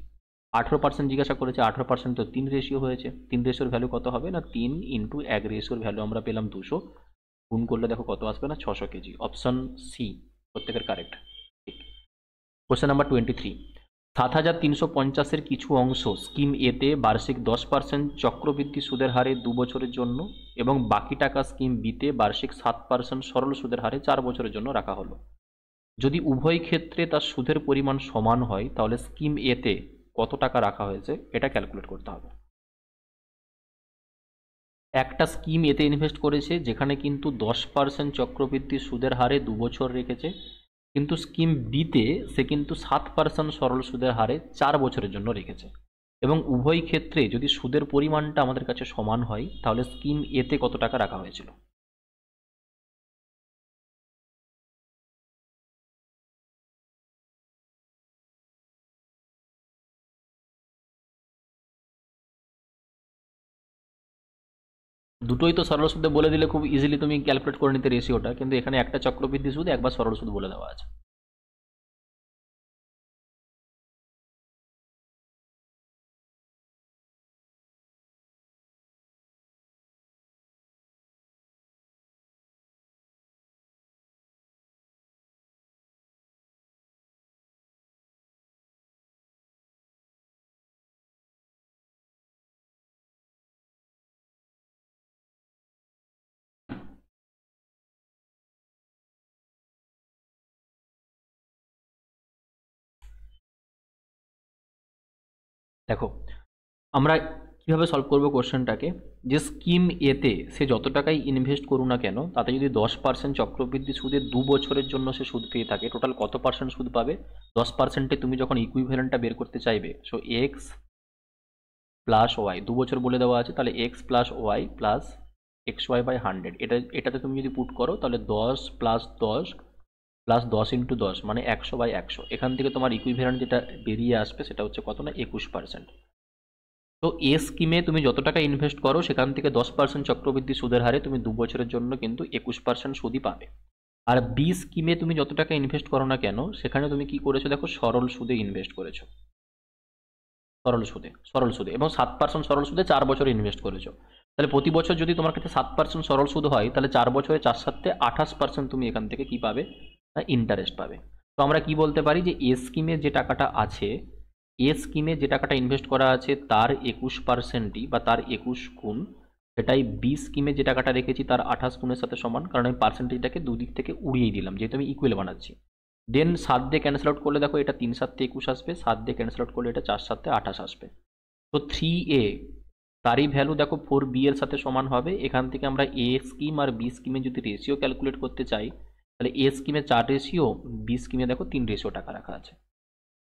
18% জিজ্ঞাসা করেছে, 18% তো 3 রেশিও হয়েছে, 3 রেশিওর ভ্যালু কত হবে না 3 ইন্টু 1 রেশিওর ভ্যালু আমরা পেলাম 200, গুণ করলে দেখো কত আসবে না 600 কেজি। অপশন সি প্রত্যেকের কারেক্ট। ঠিক। Question number 23। 7350-এর কিছু অংশ স্কিম এতে বার্ষিক 10% চক্রবৃদ্ধি সুদের হারে 2 বছরের জন্য এবং বাকি টাকা স্কিম বিতে বার্ষিক 7% সরল সুদের হারে 4 বছরের জন্য রাখা হলো। যদি উভয় ক্ষেত্রে তার সুদের পরিমাণ সমান হয় তাহলে স্কিম এতে কত টাকা রাখা হয়েছে এটা ক্যালকুলেট করতে হবে। একটা স্কিম এতে ইনভেস্ট করেছে যেখানে কিন্তু 10% চক্রবৃদ্ধি সুদের হারে 2 বছর রেখেছে, কিন্তু স্কিম বিতে সে কিন্তু 7% সরল সুদের হারে 4 বছরের জন্য রেখেছে, এবং উভয় ক্ষেত্রে যদি সুদের পরিমাণটা আমাদের কাছে সমান হয় তাহলে স্কিম এতে কত টাকা রাখা হয়েছিল। দুটোই তো সরল সুদে বলে দিলে খুব ইজিলি তুমি ক্যালকুলেট করে নিতে রেশিওটা, কিন্তু এখানে একটা চক্রবৃদ্ধি সুদ একবার সরল সুদ বলে দেওয়া আছে। দেখো আমরা কিভাবে সলভ করবো কোশ্চেনটাকে, যে স্কিম এতে সে যত টাকাই ইনভেস্ট করুক না কেন তাতে যদি 10% চক্রবৃদ্ধি সুদে 2 বছরের জন্য সে সুদ পেয়ে থাকে, টোটাল কত পার্সেন্ট সুদ পাবে? 10%-এ তুমি যখন ইকুইভ্যালেন্টটা বের করতে চাইবে, সো এক্স প্লাস ওয়াই, 2 বছর বলে দেওয়া আছে, তাহলে X plus Y plus X Y by 100, এটাতে তুমি যদি পুট করো তাহলে 10 প্লাস 10 প্লাস 10 × 10 মানে 100/100। এখান থেকে তোমার ইকুইভ্যালেন্ট যেটা বেরিয়ে আসবে সেটা হচ্ছে কত না 21%। তো এ স্কিমে তুমি যত টাকা ইনভেস্ট করো সেখান থেকে 10% চক্রবৃদ্ধি সুদের হারে তুমি 2 বছরের জন্য কিন্তু 21% সুদই পাবে। আর বি স্কিমে তুমি যত টাকা ইনভেস্ট করো না কেন সেখানে তুমি কি করেছো দেখো, সরল সুদে ইনভেস্ট করেছো, সরল সুদে এবং 7% সরল সুদে 4 বছর ইনভেস্ট করেছো। তাহলে প্রতি বছর যদি তোমার কাছে 7% সরল সুদ হয় তাহলে 4 বছরে 4×7 28% তুমি এখান থেকে কি পাবে না ইন্টারেস্ট পাবে। তো আমরা কি বলতে পারি যে এ স্কিমে যে টাকাটা আছে, এ স্কিমে যে টাকাটা ইনভেস্ট করা আছে তার 21%ই বা তার 21 গুণ, সেটাই বি স্কিমে যে টাকাটা রেখেছি তার 28 গুণের সাথে সমান, কারণ আমি পার্সেন্টেজটাকে দুদিক থেকে উড়িয়ে দিলাম যেহেতু আমি ইকুয়াল বানাচ্ছি। দেন 7 দিয়ে ক্যান্সেল আউট করলে দেখো এটা 3×7 = 21 আসবে, 7 দিয়ে ক্যান্সেল আউট করলে এটা 4×7 = 28 আসবে। তো 3A তারই ভ্যালু দেখো 4B এর সাথে সমান হবে। এখান থেকে আমরা এ স্কিম আর বি স্কিমে যদি রেশিও ক্যালকুলেট করতে চাই তাহলে এ স্কিমে 4 রেশিও, বি স্কিমে দেখো 3 রেশিও টাকা রাখা আছে,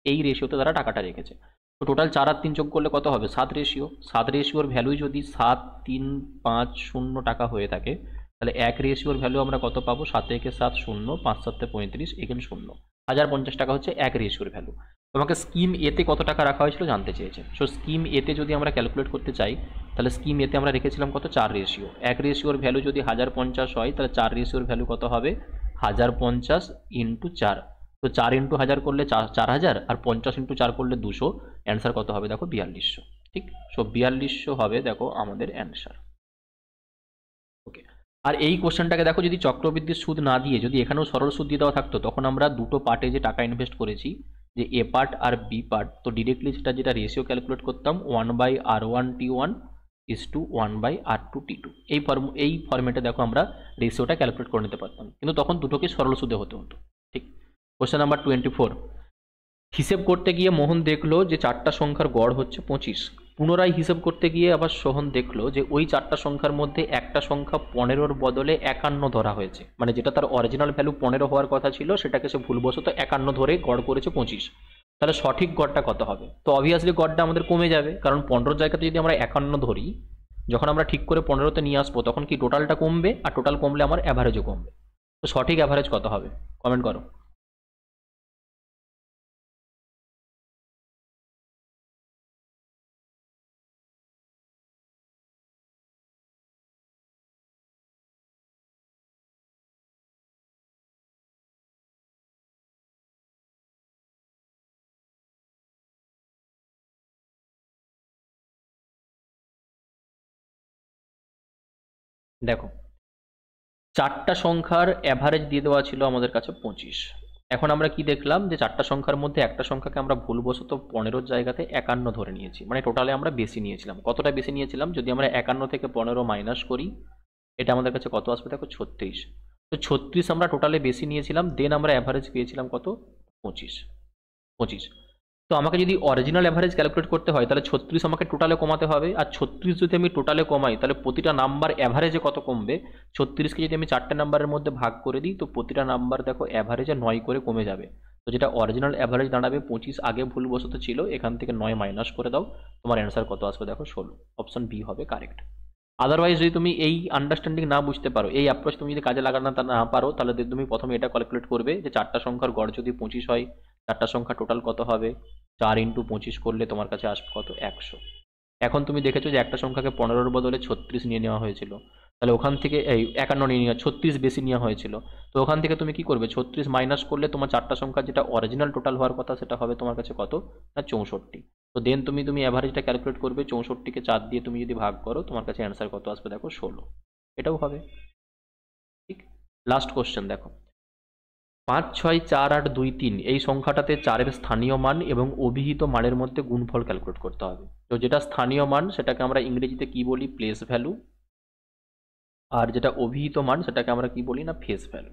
এই রেশিওতে তারা টাকাটা রেখেছে। তো টোটাল 4 আর 3 যোগ করলে কত হবে? 7 রেশিও। 7 রেশিওর ভ্যালু যদি 7,3,5,0 টাকা হয়ে থাকে তাহলে 1 রেশিওর ভ্যালু আমরা কত পাবো? 7 × 7 0, 5 × 7 35, এখানে 0, 1050 টাকা হচ্ছে 1 রেশিওর ভ্যালু। তোমাকে স্কিম এতে কত টাকা রাখা হয়েছিল জানতে চেয়েছে। সো স্কিম এতে যদি আমরা ক্যালকুলেট করতে চাই তাহলে স্কিম এতে আমরা রেখেছিলাম কত? 4 রেশিও। 1 রেশিওর ভ্যালু যদি 1050 হয় তাহলে 4 রেশিওর ভ্যালু কত হবে? 1050 × 4। তো 4 × 1000 করলে 4000 আর 50 × 4 করলে 200, অ্যান্সার কত হবে দেখো? 4200। ঠিক, সো 4200 হবে দেখো আমাদের অ্যান্সার। ওকে, আর এই কোশ্চেনটাকে দেখো যদি চক্রবৃদ্ধির সুদ না দিয়ে যদি এখানেও সরল সুদ দিয়ে দেওয়া থাকতো তখন আমরা দুটো পার্টে যে টাকা ইনভেস্ট করেছি, যে এ পার্ট আর বি পার্ট, তো ডিরেক্টলি যেটা রেশিও ক্যালকুলেট করতাম 1/R1T1 = 1/R2T2, এই ফর্মেটে দেখো আমরা রেশিওটা ক্যালকুলেট করে নিতে পারতাম, কিন্তু তখন দুটোকে সরল সুদে হতে হতো। ঠিক, কোশ্চেন নাম্বার 24, হিসেব করতে গিয়ে মোহন দেখলো যে 4টা সংখ্যার গড় হচ্ছে 25। পুনরায় হিসেব করতে গিয়ে আবার সোহন দেখলো যে ওই 4টা সংখ্যার মধ্যে একটা সংখ্যা 15-র বদলে 51 ধরা হয়েছে, মানে যেটা তার অরিজিনাল ভ্যালু 15 হওয়ার কথা ছিল সেটাকে সে ভুলবশত 51 ধরে গড় করেছে 25। তাহলে সঠিক গড়টা কত হবে? তো অবভিয়াসলি গড়টা আমাদের কমে যাবে, কারণ 15-র জায়গাতে যদি আমরা 51 ধরি, যখন আমরা ঠিক করে 15-তে নিয়ে আসবো তখন কি টোটালটা কমবে, আর টোটাল কমলে আমার অ্যাভারেজও কমবে। তো সঠিক অ্যাভারেজ কত হবে? কমেন্ট করো। দেখো 4টা সংখ্যার অ্যাভারেজ দিয়ে দেওয়া ছিল আমাদের কাছে 25। এখন আমরা কি দেখলাম যে 4টা সংখ্যার মধ্যে একটা সংখ্যাকে আমরা ভুলবশত 15-র জায়গাতে 51 ধরে নিয়েছি, মানে টোটালে আমরা বেশি নিয়েছিলাম। কতটা বেশি নিয়েছিলাম? যদি আমরা 51 থেকে 15 মাইনাস করি এটা আমাদের কাছে কত আসবে দেখো? 36। তো 36 আমরা টোটালে বেশি নিয়েছিলাম, দেন আমরা অ্যাভারেজ পেয়েছিলাম কত? 25। তো আমাকে যদি অরিজিনাল অ্যাভারেজ ক্যালকুলেট করতে হয় তাহলে 36 আমাকে টোটালে কমাতে হবে, আর 36 যদি আমি টোটালে কমাই তাহলে প্রতিটা নাম্বার অ্যাভারেজে কত কমবে? 36কে যদি আমি 4টে নাম্বারের মধ্যে ভাগ করে দিই তো প্রতিটা নাম্বার দেখো অ্যাভারেজে 9 করে কমে যাবে। তো যেটা অরিজিনাল অ্যাভারেজ দাঁড়াবে 25, আগে ভুলবশত ছিল, এখান থেকে 9 মাইনাস করে দাও, তোমার অ্যান্সার কত আসবে দেখো? 16। অপশন বি হবে কারেক্ট। আদারওয়াইজ যদি তুমি এই আন্ডারস্ট্যান্ডিং না বুঝতে পারো, এই অ্যাপ্রোচ তুমি যদি কাজে লাগানো না পারো, তাহলে তুমি প্রথমে এটা ক্যালকুলেট করবে যে 4টা সংখ্যার গড় যদি 25 হয়, 4টা সংখ্যা টোটাল কত হবে? 4 × 25 করলে তোমার কাছে আসবে কত? 100। এখন তুমি দেখেছো যে একটা সংখ্যাকে 15-র বদলে 36 নিয়ে নেওয়া হয়েছিল, তাহলে ওখান থেকে এই 51 নিয়ে নেওয়া, 36 বেশি নেওয়া হয়েছিল। তো ওখান থেকে তুমি কি করবে? 36 মাইনাস করলে তোমার 4টা সংখ্যা যেটা অরিজিনাল টোটাল হওয়ার কথা সেটা হবে তোমার কাছে কত না? 64। তো দেন তুমি অ্যাভারেজটা ক্যালকুলেট করবে, 64কে 4 দিয়ে তুমি যদি ভাগ করো তোমার কাছে অ্যান্সার কত আসবে দেখো? 16। এটাও হবে। ঠিক, লাস্ট কোশ্চেন দেখো, 5, 6, 4, 8, 2, 3 এই সংখ্যাটাতে 4-এর স্থানীয় মান এবং অভিহিত মানের মধ্যে গুণফল ক্যালকুলেট করতে হবে। তো যেটা স্থানীয় মান সেটাকে আমরা ইংরেজিতে কি বলি? Place value. আর যেটা অভিহিত মান সেটাকে আমরা কি বলি না? Face value.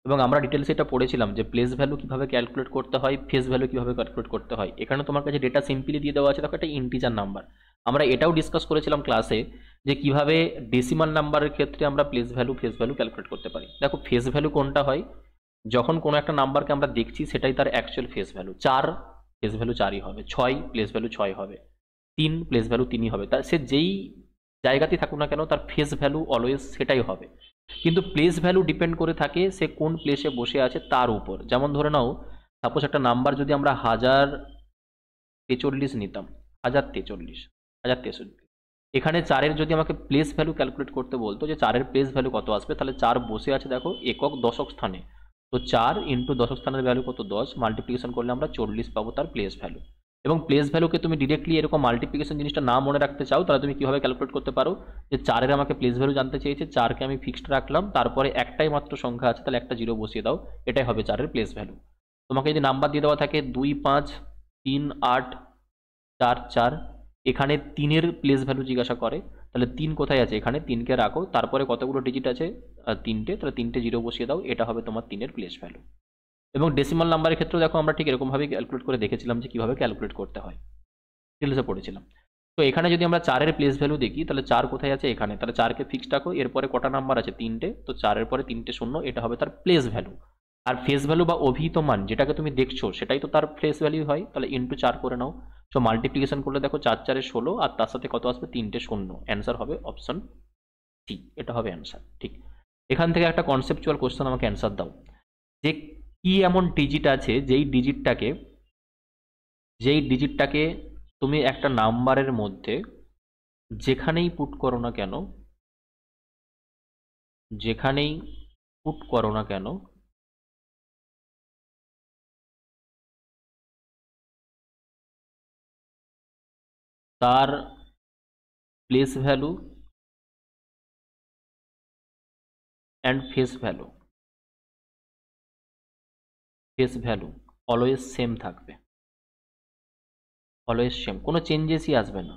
এবং আমরা ডিটেলসে এটা পড়েছিলাম যে প্লেস ভ্যালু কীভাবে ক্যালকুলেট করতে হয়, ফেস ভ্যালু কীভাবে ক্যালকুলেট করতে হয়। এখানে তোমার কাছে ডেটা সিম্পলি দিয়ে দেওয়া আছে, দেখো একটা ইন্টিজার নাম্বার। আমরা এটাও ডিসকাস করেছিলাম ক্লাসে যে কিভাবে ডেসিমাল নাম্বারের ক্ষেত্রে আমরা place value face value calculate করতে পারি। দেখো ফেস ভ্যালু কোনটা হয়, যখন কোনো একটা নাম্বারকে আমরা দেখছি সেটাই তার actual face value. 4 face value 4ই হবে, 6 প্লেস ভ্যালু 6 হবে, 3 প্লেস ভ্যালু 3ই হবে। তার সে যেই জায়গাতেই থাকুক না কেন তার ফেস ভ্যালু অলওয়েজ সেটাই হবে। কিন্তু প্লেস ভ্যালু ডিপেন্ড করে থাকে সে কোন প্লেসে বসে আছে তার উপর। যেমন ধরে নাও সাপোজ একটা নাম্বার যদি আমরা 1043 নিতাম, 1043, এখানে 4-এর যদি আমাকে প্লেস ভ্যালু ক্যালকুলেট করতে বলতো যে 4-এর প্লেস ভ্যালু কত আসবে, তাহলে 4 বসে আছে দেখো একক দশক স্থানে, তো 4 ইন্টু দশক স্থানের ভ্যালু কত 10, মাল্টিপ্লিকেশন করলে আমরা 40 পাবো তার প্লেস ভ্যালু। এবং প্লেস ভ্যালুকে তুমি ডিরেক্টলি এরকম মাল্টিপ্লিকেশন জিনিসটা না মনে রাখতে চাও, তাহলে তুমি কীভাবে ক্যালকুলেট করতে পারো যে 4-এর আমাকে প্লেস ভ্যালু জানতে চেয়েছে, 4কে আমি ফিক্সড রাখলাম, তারপরে একটাই মাত্র সংখ্যা আছে তাহলে একটা 0 বসিয়ে দাও, এটাই হবে 4-এর প্লেস ভ্যালু। তোমাকে যদি নাম্বার দিয়ে দেওয়া থাকে 2, 5, 3, 8, 4, 4, এখানে 3-এর প্লেস ভ্যালু জিজ্ঞাসা করে, তাহলে 3 কোথায় আছে, এখানে 3কে রাখো, তারপরে কতগুলো ডিজিট আছে 3টে, তাহলে 3টে 0 বসিয়ে দাও, এটা হবে তোমার 3-এর প্লেস ভ্যালু। এবং ডেসিমাল নাম্বারের ক্ষেত্রেও দেখো আমরা ঠিক এরকমভাবে ক্যালকুলেট করে দেখেছিলাম যে কীভাবে ক্যালকুলেট করতে হয়, ডিটেলসে পড়েছিলাম। তো এখানে যদি আমরা 4-এর প্লেস ভ্যালু দেখি, তাহলে 4 কোথায় আছে এখানে, তাহলে 4কে ফিক্সড রাখো, এরপরে কটা নাম্বার আছে 3টে, তো 4-এর পরে 3টে 0, এটা হবে তার প্লেস ভ্যালু। আর ফেস ভ্যালু বা অভিহিত মান যেটাকে তুমি দেখছো সেটাই তো তার প্লেস ভ্যালু হয়, তাহলে ইন্টু 4 করে নাও। সো মাল্টিপ্লিকেশন করলে দেখো 4 4 16, আর তার সাথে কত আসবে 3টে 0, অ্যান্সার হবে অপশন সি, এটা হবে অ্যান্সার। ঠিক, এখান থেকে একটা কনসেপচুয়াল কোশ্চেন আমাকে অ্যান্সার দাও যে কি এমন ডিজিট আছে যেই ডিজিটটাকে তুমি একটা নাম্বারের মধ্যে যেখানেই পুট করো না কেন তার place value and face value always same থাকবে, অলওয়েজ সেম, কোনো চেঞ্জেসই আসবে না।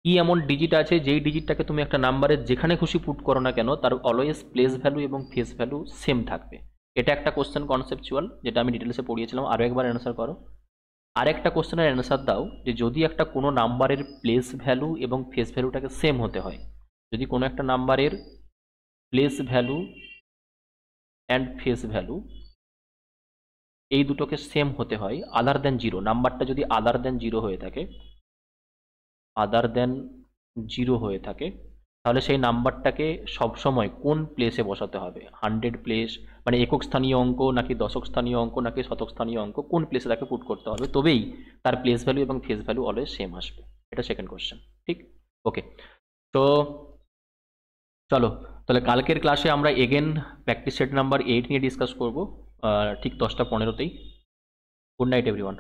কি এমন ডিজিট আছে যেই ডিজিটটাকে তুমি একটা নাম্বারের যেখানে খুশি পুট করো না কেন তার অলওয়েজ প্লেস ভ্যালু এবং ফেস ভ্যালু সেম থাকবে। এটা একটা কোশ্চেন কনসেপচুয়াল, যেটা আমি ডিটেলসে পড়িয়েছিলাম, আরও একবার অ্যান্সার করো। আরেকটা কোশ্চেনের অ্যান্সার দাও যে যদি একটা কোনো নাম্বারের প্লেস ভ্যালু এবং ফেস ভ্যালুটাকে সেম হতে হয়, যদি কোনো একটা নাম্বারের place value and face value এই দুটোকে সেম হতে হয়, আদার দেন 0, নাম্বারটা যদি আদার দেন 0 হয়ে থাকে, তাহলে সেই নাম্বারটাকে সবসময় কোন প্লেসে বসাতে হবে, 100 প্লেস মানে একক স্থানীয় অঙ্ক নাকি দশক স্থানীয় অঙ্ক নাকি শতক স্থানীয় অঙ্ক, কোন প্লেসে তাকে পুট করতে হবে, তবেই তার প্লেস ভ্যালু এবং ফেস ভ্যালু অলওয়েজ সেম আসবে। এটা সেকেন্ড কোশ্চেন। ঠিক, ওকে। তো চলো, তাহলে কালকের ক্লাসে আমরা এগেন প্র্যাকটিস সেট নাম্বার 8 নিয়ে ডিসকাস করব, ঠিক 10টা 15তেই। Good night everyone.